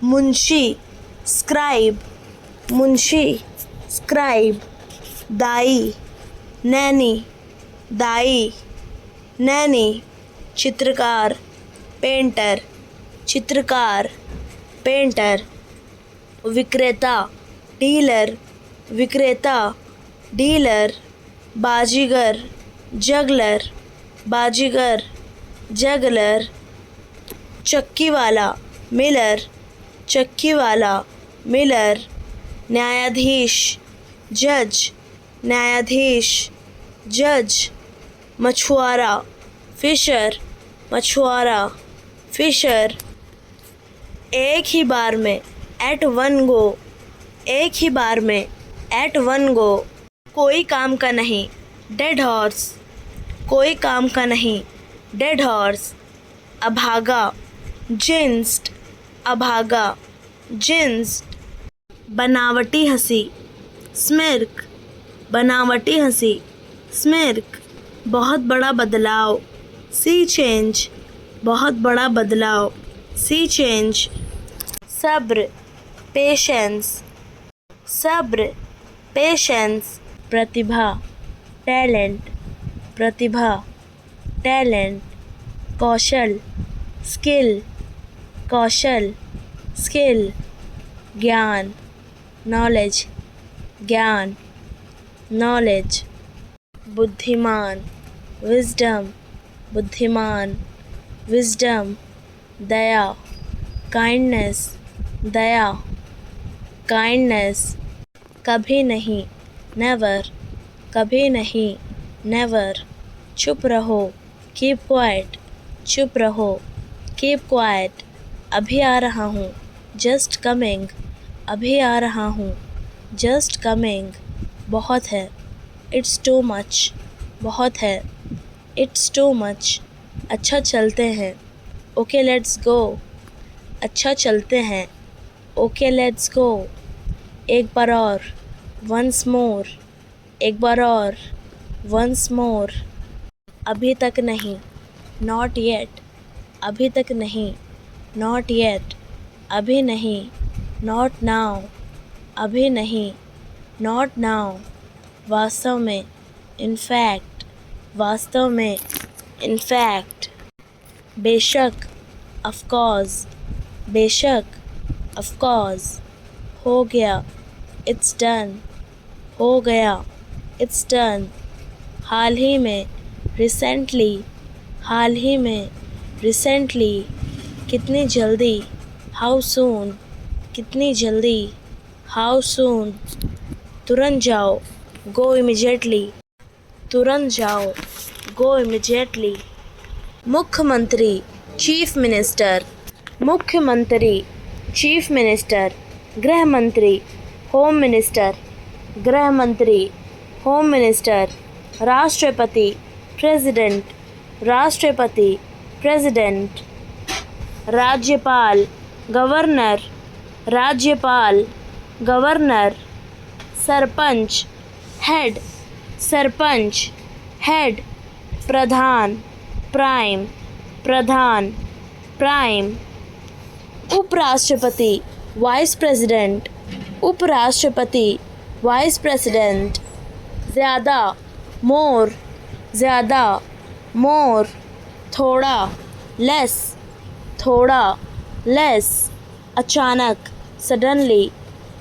मुंशी, स्क्राइब, मुंशी, स्क्राइब, दाई, नैनी, दाई, नैनी, चित्रकार, पेंटर, चित्रकार, पेंटर, विक्रेता, डीलर, विक्रेता, डीलर, बाजीगर, जगलर, बाजीगर, जगलर, चक्की वाला, मिलर, चक्की वाला, मिलर, न्यायाधीश, जज, न्यायाधीश, जज, मछुआरा, फिशर, मछुआरा, फिशर, एक ही बार में, एट वन गो, एक ही बार में, एट वन गो, कोई काम का नहीं, डेड हॉर्स, कोई काम का नहीं, डेड हॉर्स, अभागा, जिंस्ड, अभागा, जिंस्ड, बनावटी हंसी, स्मिर्क, बनावटी हंसी, स्मिर्क, बहुत बड़ा बदलाव, सी चेंज, बहुत बड़ा बदलाव, सी चेंज, सब्र, पेशेंस, सब्र, पेशेंस, प्रतिभा, टैलेंट, प्रतिभा, टैलेंट, कौशल, स्किल, कौशल, स्किल, ज्ञान, नॉलेज, ज्ञान, नॉलेज, बुद्धिमान, विजडम, बुद्धिमान, विजडम, दया, काइंडनेस, दया, काइंडनेस, कभी नहीं, नेवर, कभी नहीं, नेवर, चुप रहो, कीप क्वाइट, चुप रहो, कीप क्वाइट, अभी आ रहा हूँ, जस्ट कमिंग, अभी आ रहा हूँ, जस्ट कमिंग, बहुत है, इट्स टू मच, बहुत है, इट्स टू मच, अच्छा चलते हैं, ओके लेट्स गो, अच्छा चलते हैं, ओके लेट्स गो, एक बार और, वंस मोर, एक बार और, वंस मोर, अभी तक नहीं, नॉट येट, अभी तक नहीं, नॉट येट, अभी नहीं, नॉट नाउ, अभी नहीं, नॉट नाउ, वास्तव में, इनफैक्ट, वास्तव में, इनफैक्ट, बेशक, ऑफ कोर्स, बेशक, ऑफ कोर्स, हो गया, इट्स डन, हो गया, इट्स डन, हाल ही में, रिसेंटली, हाल ही में, रिसेंटली, कितनी जल्दी, हाउ सून, कितनी जल्दी, हाउ सून, तुरंत जाओ, गो इमीडिएटली, तुरंत जाओ, गो इमीडिएटली, मुख्यमंत्री, चीफ मिनिस्टर, मुख्यमंत्री, चीफ मिनिस्टर, गृह मंत्री, होम मिनिस्टर, गृह मंत्री, होम मिनिस्टर, राष्ट्रपति, प्रेसिडेंट, राष्ट्रपति, प्रेसिडेंट, राज्यपाल, गवर्नर, राज्यपाल, गवर्नर, सरपंच, हेड, सरपंच, हेड, प्रधान, प्राइम, प्रधान, प्राइम, उपराष्ट्रपति, वाइस प्रेसिडेंट, उपराष्ट्रपति, वाइस प्रेसिडेंट, ज़्यादा, मोर, ज़्यादा, मोर, थोड़ा, लेस, थोड़ा, लेस, अचानक, सडनली,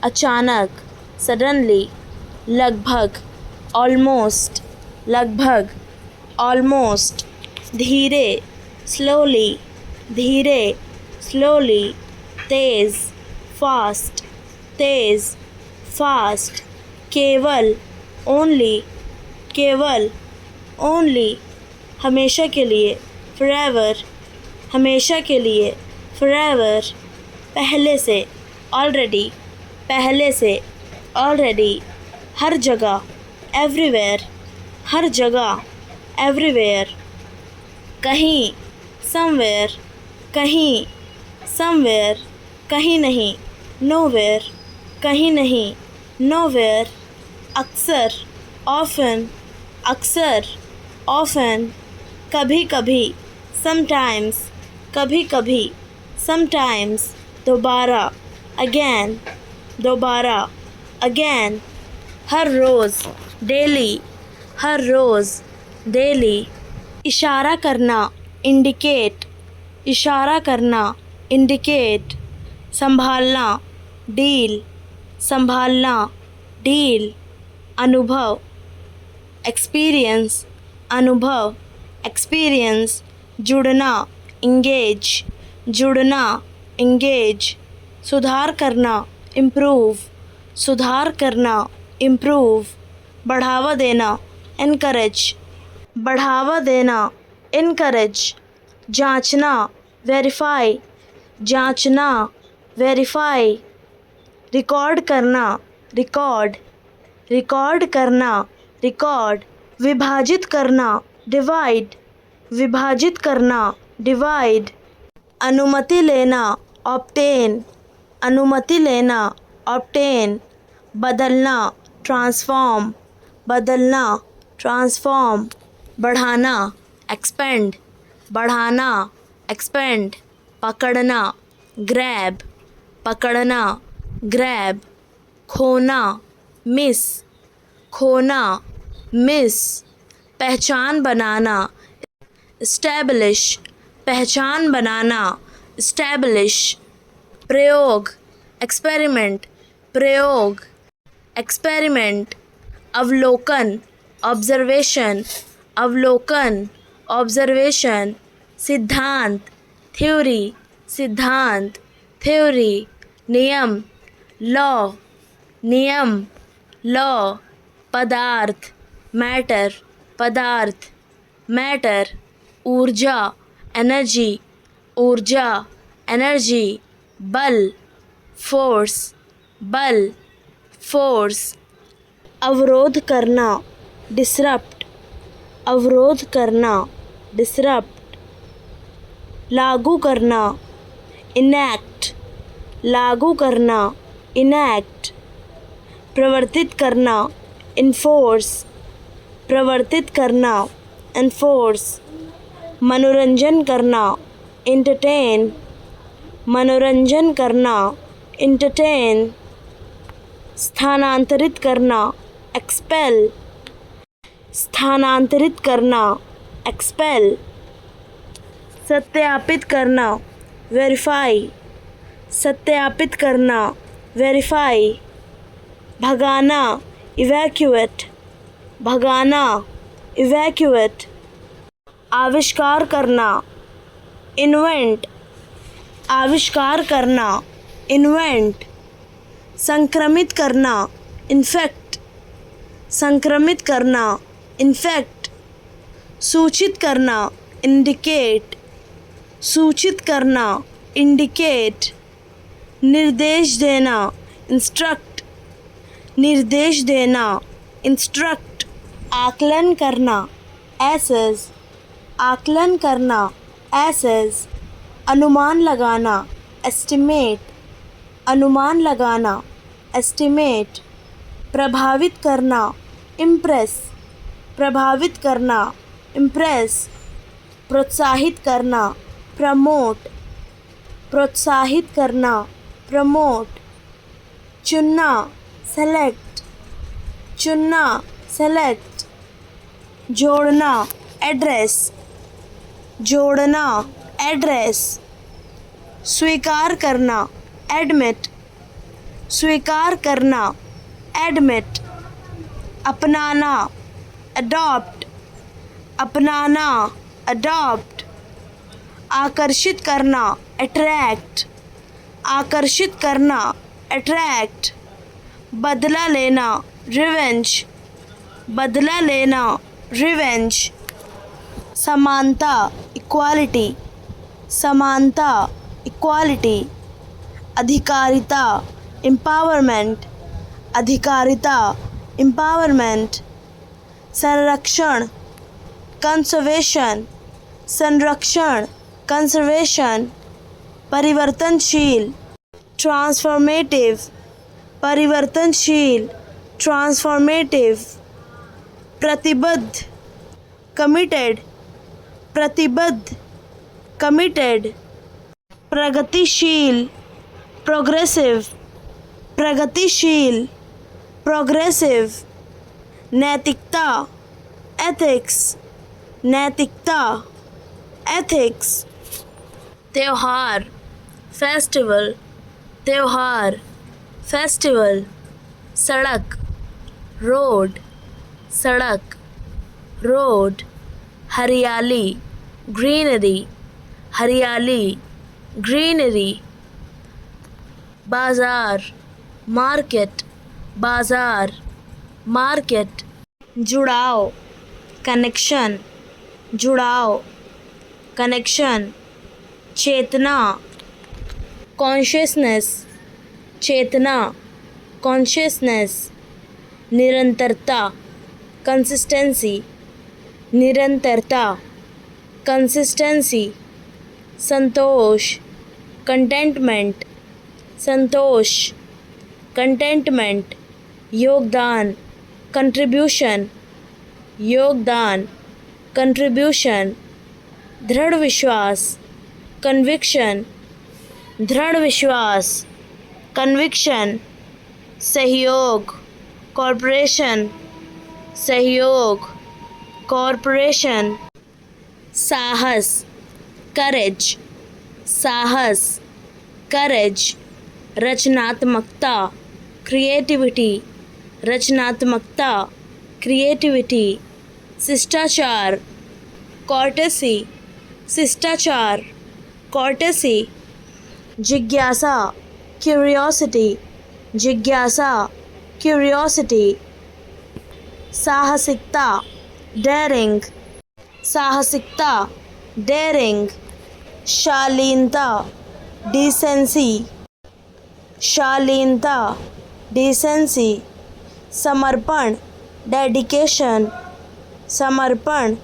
अचानक, सडनली, लगभग, ऑलमोस्ट, लगभग, ऑलमोस्ट, धीरे, स्लोली, धीरे, स्लोली, तेज, फास्ट, तेज, फास्ट, केवल, ओनली, केवल, ओनली, हमेशा के लिए, forever, हमेशा के लिए, forever, पहले से, already, पहले से, already, हर जगह, everywhere, हर जगह, everywhere, कहीं, somewhere, कहीं, somewhere, कहीं नहीं, nowhere, कहीं नहीं, nowhere, अक्सर, often, अक्सर, often, कभी कभी, sometimes, कभी कभी, sometimes, दोबारा, again, दोबारा, again, हर रोज़, daily, हर रोज़, daily, इशारा करना, indicate, इशारा करना, indicate, संभालना, deal, संभालना, deal, अनुभव, एक्सपीरियंस, अनुभव, एक्सपीरियंस, जुड़ना, engage, जुड़ना, engage, सुधार करना, improve, सुधार करना, improve, बढ़ावा देना, encourage, बढ़ावा देना, encourage, जांचना, verify, जांचना, verify, रिकॉर्ड करना, रिकॉर्ड, रिकॉर्ड करना, रिकॉर्ड, विभाजित करना, डिवाइड, विभाजित करना, डिवाइड, अनुमति लेना, ऑब्टेन, अनुमति लेना, ऑब्टेन, बदलना, ट्रांसफॉर्म, बदलना, ट्रांसफॉर्म, बढ़ाना, एक्सपेंड, बढ़ाना, एक्सपेंड, पकड़ना, ग्रैब, पकड़ना, ग्रैब, खोना, मिस, खोना, मिस, पहचान बनाना, एस्टैब्लिश, पहचान बनाना, एस्टैब्लिश, प्रयोग, एक्सपेरिमेंट, प्रयोग, एक्सपेरिमेंट, अवलोकन, ऑब्जर्वेशन, अवलोकन, ऑब्जर्वेशन, सिद्धांत, थ्योरी, सिद्धांत, थ्योरी, नियम, लॉ, नियम, लॉ, पदार्थ, मैटर, पदार्थ, मैटर, ऊर्जा, एनर्जी, ऊर्जा, एनर्जी, बल, फोर्स, बल, फोर्स, अवरोध करना, डिसरप्ट, अवरोध करना, डिसरप्ट, लागू करना, इनैक्ट, लागू करना, इनैक्ट, प्रवर्तित करना, इन्फोर्स, प्रवर्तित करना, इन्फोर्स, मनोरंजन करना, एंटरटेन, मनोरंजन करना, एंटरटेन, स्थानांतरित करना, एक्सपेल, स्थानांतरित करना, एक्सपेल, सत्यापित करना, वेरीफाई, सत्यापित करना, वेरीफाई, भगाना, इवैक्यूएट, भगाना, इवैक्यूएट, आविष्कार करना, इन्वेंट, आविष्कार करना, इन्वेंट, संक्रमित करना, इन्फेक्ट, संक्रमित करना, इन्फेक्ट, सूचित करना, इंडिकेट, सूचित करना, इंडिकेट, निर्देश देना, इंस्ट्रक्ट, निर्देश देना, इंस्ट्रक्ट, आकलन करना, एसेस, आकलन करना, एसेस, अनुमान लगाना, एस्टिमेट, अनुमान लगाना, एस्टिमेट, प्रभावित करना, इम्प्रेस, प्रभावित करना, इम्प्रेस, प्रोत्साहित करना, प्रमोट, प्रोत्साहित करना, प्रमोट, चुनना, सेलेक्ट, चुनना, सेलेक्ट, जोड़ना, एड्रेस, जोड़ना, एड्रेस, स्वीकार करना, एडमिट, स्वीकार करना, एडमिट, अपनाना, अडॉप्ट, अपनाना, अडॉप्ट, आकर्षित करना, अट्रैक्ट, आकर्षित करना, अट्रैक्ट, बदला लेना, रिवेंज, बदला लेना, रिवेंज, समानता, इक्वालिटी, समानता, इक्वालिटी, अधिकारिता, एम्पावरमेंट, अधिकारिता, एम्पावरमेंट, संरक्षण, कंजर्वेशन, संरक्षण, कंजर्वेशन, परिवर्तनशील, ट्रांसफॉर्मेटिव, परिवर्तनशील, ट्रांसफॉर्मेटिव, प्रतिबद्ध, कमिटेड, प्रतिबद्ध, कमिटेड, प्रगतिशील, प्रोग्रेसिव, प्रगतिशील, प्रोग्रेसिव, नैतिकता, एथिक्स, नैतिकता, एथिक्स, त्योहार, फेस्टिवल, त्योहार, फेस्टिवल, सड़क, रोड, सड़क, रोड, हरियाली, ग्रीनरी, हरियाली, ग्रीनरी, बाजार, मार्केट, बाजार, मार्केट, जुड़ाव, कनेक्शन, जुड़ाव, कनेक्शन, चेतना, कॉन्शियसनेस, चेतना, कॉन्शियसनेस, निरंतरता, कंसिस्टेंसी, निरंतरता, कंसिस्टेंसी, संतोष, कंटेंटमेंट, संतोष, कंटेंटमेंट, योगदान, कंट्रीब्यूशन, योगदान, कंट्रीब्यूशन, दृढ़ विश्वास, कन्विक्शन, दृढ़ विश्वास, कन्विक्शन, सहयोग, कॉरपोरेशन, सहयोग, कॉरपोरेशन, साहस, करेज, साहस, करेज, रचनात्मकता, क्रिएटिविटी, रचनात्मकता, क्रिएटिविटी, शिष्टाचार, कॉर्टेसी, शिष्टाचार, कॉर्टेसी, जिज्ञासा, क्यूरियोसिटी, जिज्ञासा, क्यूरियोसिटी, साहसिकता, डेयरिंग, साहसिकता, डेयरिंग, शालीनता, डिसेंसी, शालीनता, डिसेंसी, समर्पण, डेडिकेशन, समर्पण,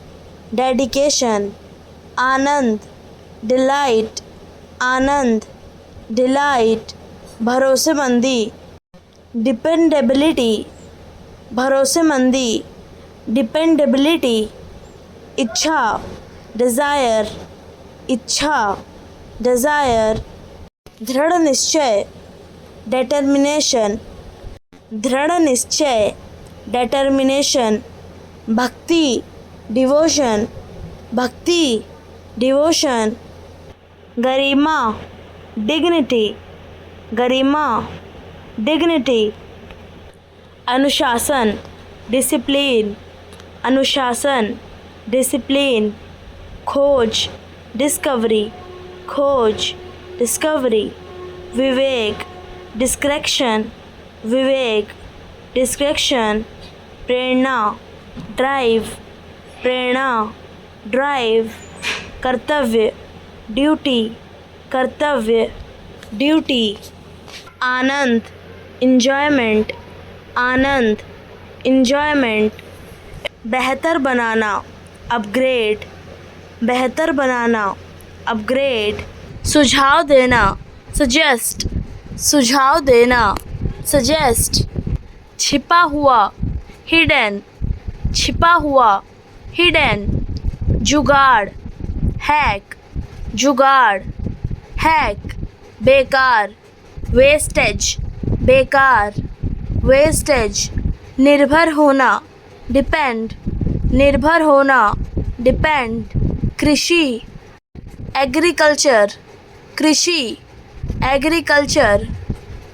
डेडिकेशन, आनंद, डिलाइट, आनंद, डिलाइट, भरोसेमंदी, डिपेंडेबिलिटी, भरोसेमंदी, डिपेंडेबिलिटी, इच्छा, डिज़ायर, इच्छा, डिज़ायर, दृढ़ निश्चय, डेटर्मिनेशन, दृढ़ निश्चय, डेटर्मिनेशन, भक्ति, डिवोशन, भक्ति, डिवोशन, गरिमा, डिग्निटी, गरिमा, डिग्निटी, अनुशासन, डिसिप्लिन, अनुशासन, डिसिप्लिन, खोज, डिस्कवरी, खोज, डिस्कवरी, विवेक, डिस्क्रेशन, विवेक, डिस्क्रेशन, प्रेरणा, ड्राइव, प्रेरणा, ड्राइव, कर्तव्य, ड्यूटी, कर्तव्य, ड्यूटी, आनंद, इंजॉयमेंट, आनंद, इंजॉयमेंट, बेहतर बनाना, अपग्रेड, बेहतर बनाना, अपग्रेड, सुझाव देना, सजेस्ट, सुझाव देना, सजेस्ट, छिपा हुआ, हिडन, छिपा हुआ, हिडन, जुगाड़, हैक, जुगाड़, हैक, बेकार, वेस्टेज, बेकार, वेस्टेज, निर्भर होना, डिपेंड, निर्भर होना, डिपेंड, कृषि, एग्रीकल्चर, कृषि, एग्रीकल्चर,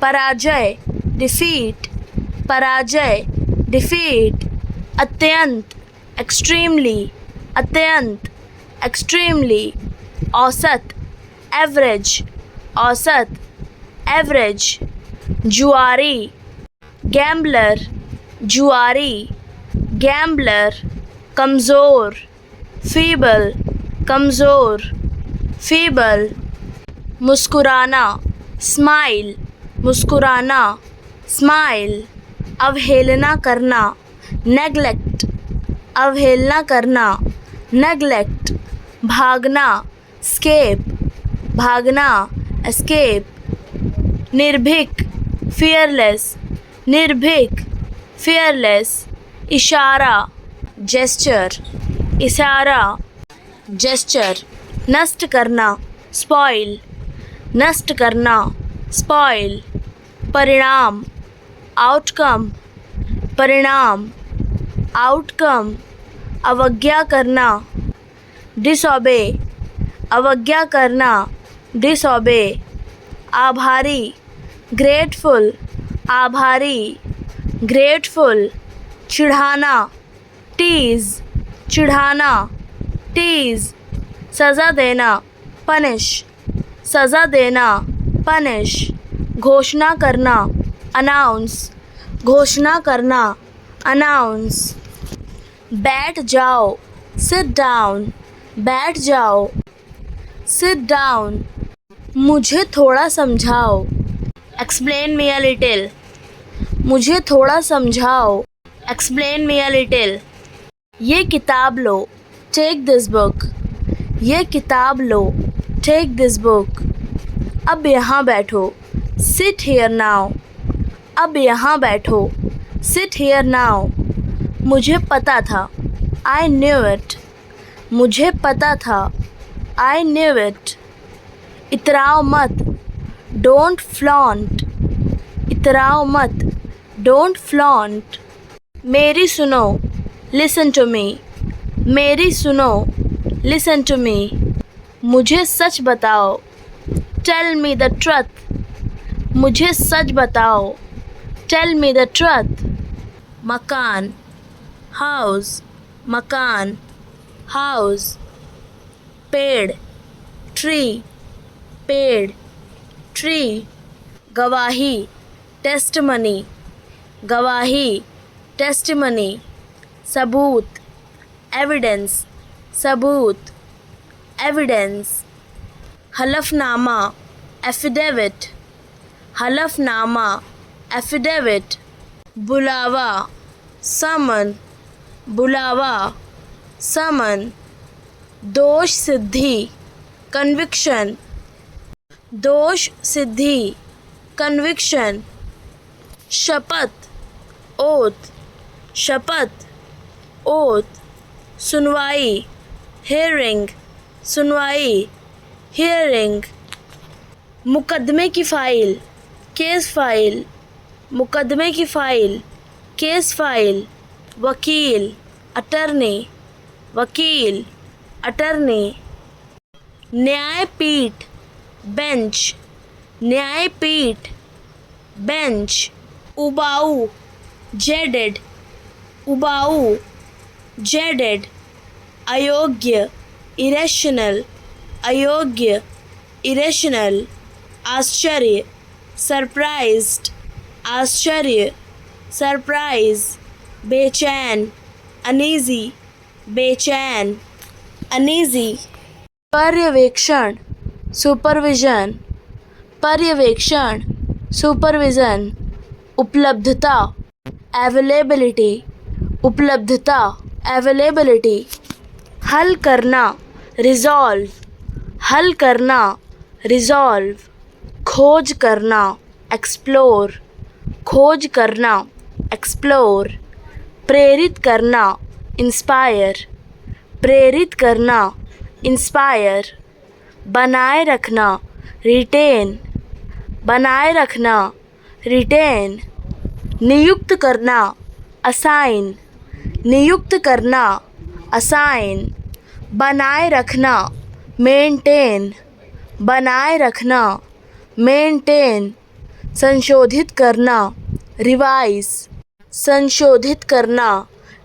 पराजय, डिफीट, पराजय, डिफीट, अत्यंत, एक्सट्रीमली, अत्यंत, एक्सट्रीमली, औसत, एवरेज, औसत, एवरेज, जुआरी, गैम्बलर, जुआरी, गैम्बलर, कमज़ोर, फीबल, कमज़ोर, फीबल, मुस्कुराना, स्माइल, मुस्कुराना, स्माइल, अवहेलना करना, नेगलेक्ट, अवहेलना करना, नेगलेक्ट, भागना, स्केप, भागना, एस्केप, निर्भीक, फियरलेस, निर्भीक, फियरलेस, इशारा, जेस्चर, इशारा, जेस्चर, नष्ट करना, स्पॉइल, नष्ट करना, स्पॉइल, परिणाम, आउटकम, परिणाम, आउटकम, अवज्ञा करना, डिसओबे, अवज्ञा करना, डिसओबे, आभारी, ग्रेटफुल, आभारी, ग्रेटफुल, चिढ़ाना, टीज, चिढ़ाना, टीज, सज़ा देना, पनिश, सज़ा देना, पनिश, घोषणा करना, अनाउंस, घोषणा करना, अनाउंस, बैठ जाओ, सिट डाउन, बैठ जाओ, सिट डाउन, मुझे थोड़ा समझाओ, एक्सप्लेन मी अ लिटिल, मुझे थोड़ा समझाओ, एक्सप्लेन मी अ लिटिल, ये किताब लो, टेक दिस बुक, ये किताब लो, टेक दिस बुक, अब यहाँ बैठो, सिट हियर नाउ, अब यहाँ बैठो, सिट हियर नाउ, मुझे पता था, आई न्यू इट, मुझे पता था, आई न्यू इट, इतराओ मत, डोंट फ्लॉन्ट, इतराओ मत, डोंट फ्लॉन्ट, मेरी सुनो, लिसन टू मी, मेरी सुनो, लिसन टू मी, मुझे सच बताओ, टेल मी द ट्रुथ, मुझे सच बताओ, टेल मी द ट्रुथ, मकान, हाउस, मकान, हाउस, पेड़, ट्री, पेड़, ट्री, गवाही, टेस्टमनी, गवाही, टेस्टमनी, सबूत, एविडेंस, सबूत, एविडेंस, हलफनामा, एफिडेविट, हलफनामा, एफिडेविट, बुलावा, समन, बुलावा, समन, दोष सिद्धि, कन्विक्शन, दोष सिद्धि, कन्विक्शन, शपथ, ओथ, शपथ, ओथ, सुनवाई, हेयरिंग, सुनवाई, हेयरिंग, मुकदमे की फ़ाइल, केस फ़ाइल, मुकदमे की फ़ाइल, केस फ़ाइल, वकील, अटर्नी, वकील, अटर्नी, न्यायपीठ, बेंच, न्यायपीठ, बेंच, उबाऊ, जेडेड, उबाऊ, जेडेड, अयोग्य, इरेशनल, अयोग्य, इरेशनल, आश्चर्य, सरप्राइज्ड, आश्चर्य, सरप्राइज, बेचैन, अनीजी, बेचैन, अनीजी, पर्यवेक्षण, सुपरविज़न, पर्यवेक्षण, सुपरविज़न, उपलब्धता, अवेलेबिलिटी, उपलब्धता, अवेलेबिलिटी, हल करना, रिजॉल्व, हल करना, रिजॉल्व, खोज करना, एक्सप्लोर, खोज करना, एक्सप्लोर, प्रेरित करना, इंस्पायर, प्रेरित करना, इंस्पायर, बनाए रखना, रिटेन, बनाए रखना, रिटेन, नियुक्त करना, असाइन, नियुक्त करना, असाइन, बनाए रखना, मेंटेन, बनाए रखना, मेंटेन, संशोधित करना, रिवाइज, संशोधित करना,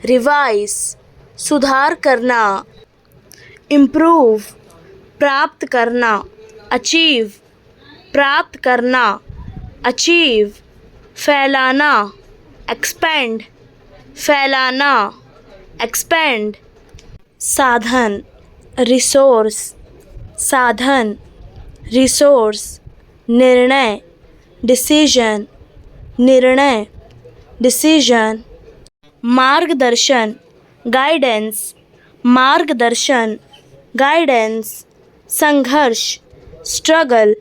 रिवाइज, सुधार करना, इम्प्रूव, प्राप्त करना, अचीव, प्राप्त करना, अचीव, फैलाना, एक्सपेंड, फैलाना, एक्सपेंड, साधन, रिसोर्स, साधन, रिसोर्स, निर्णय, डिसीजन, निर्णय, डिसीजन, मार्गदर्शन, गाइडेंस, मार्गदर्शन, गाइडेंस, संघर्ष, स्ट्रगल,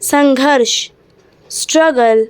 संघर्ष, स्ट्रगल,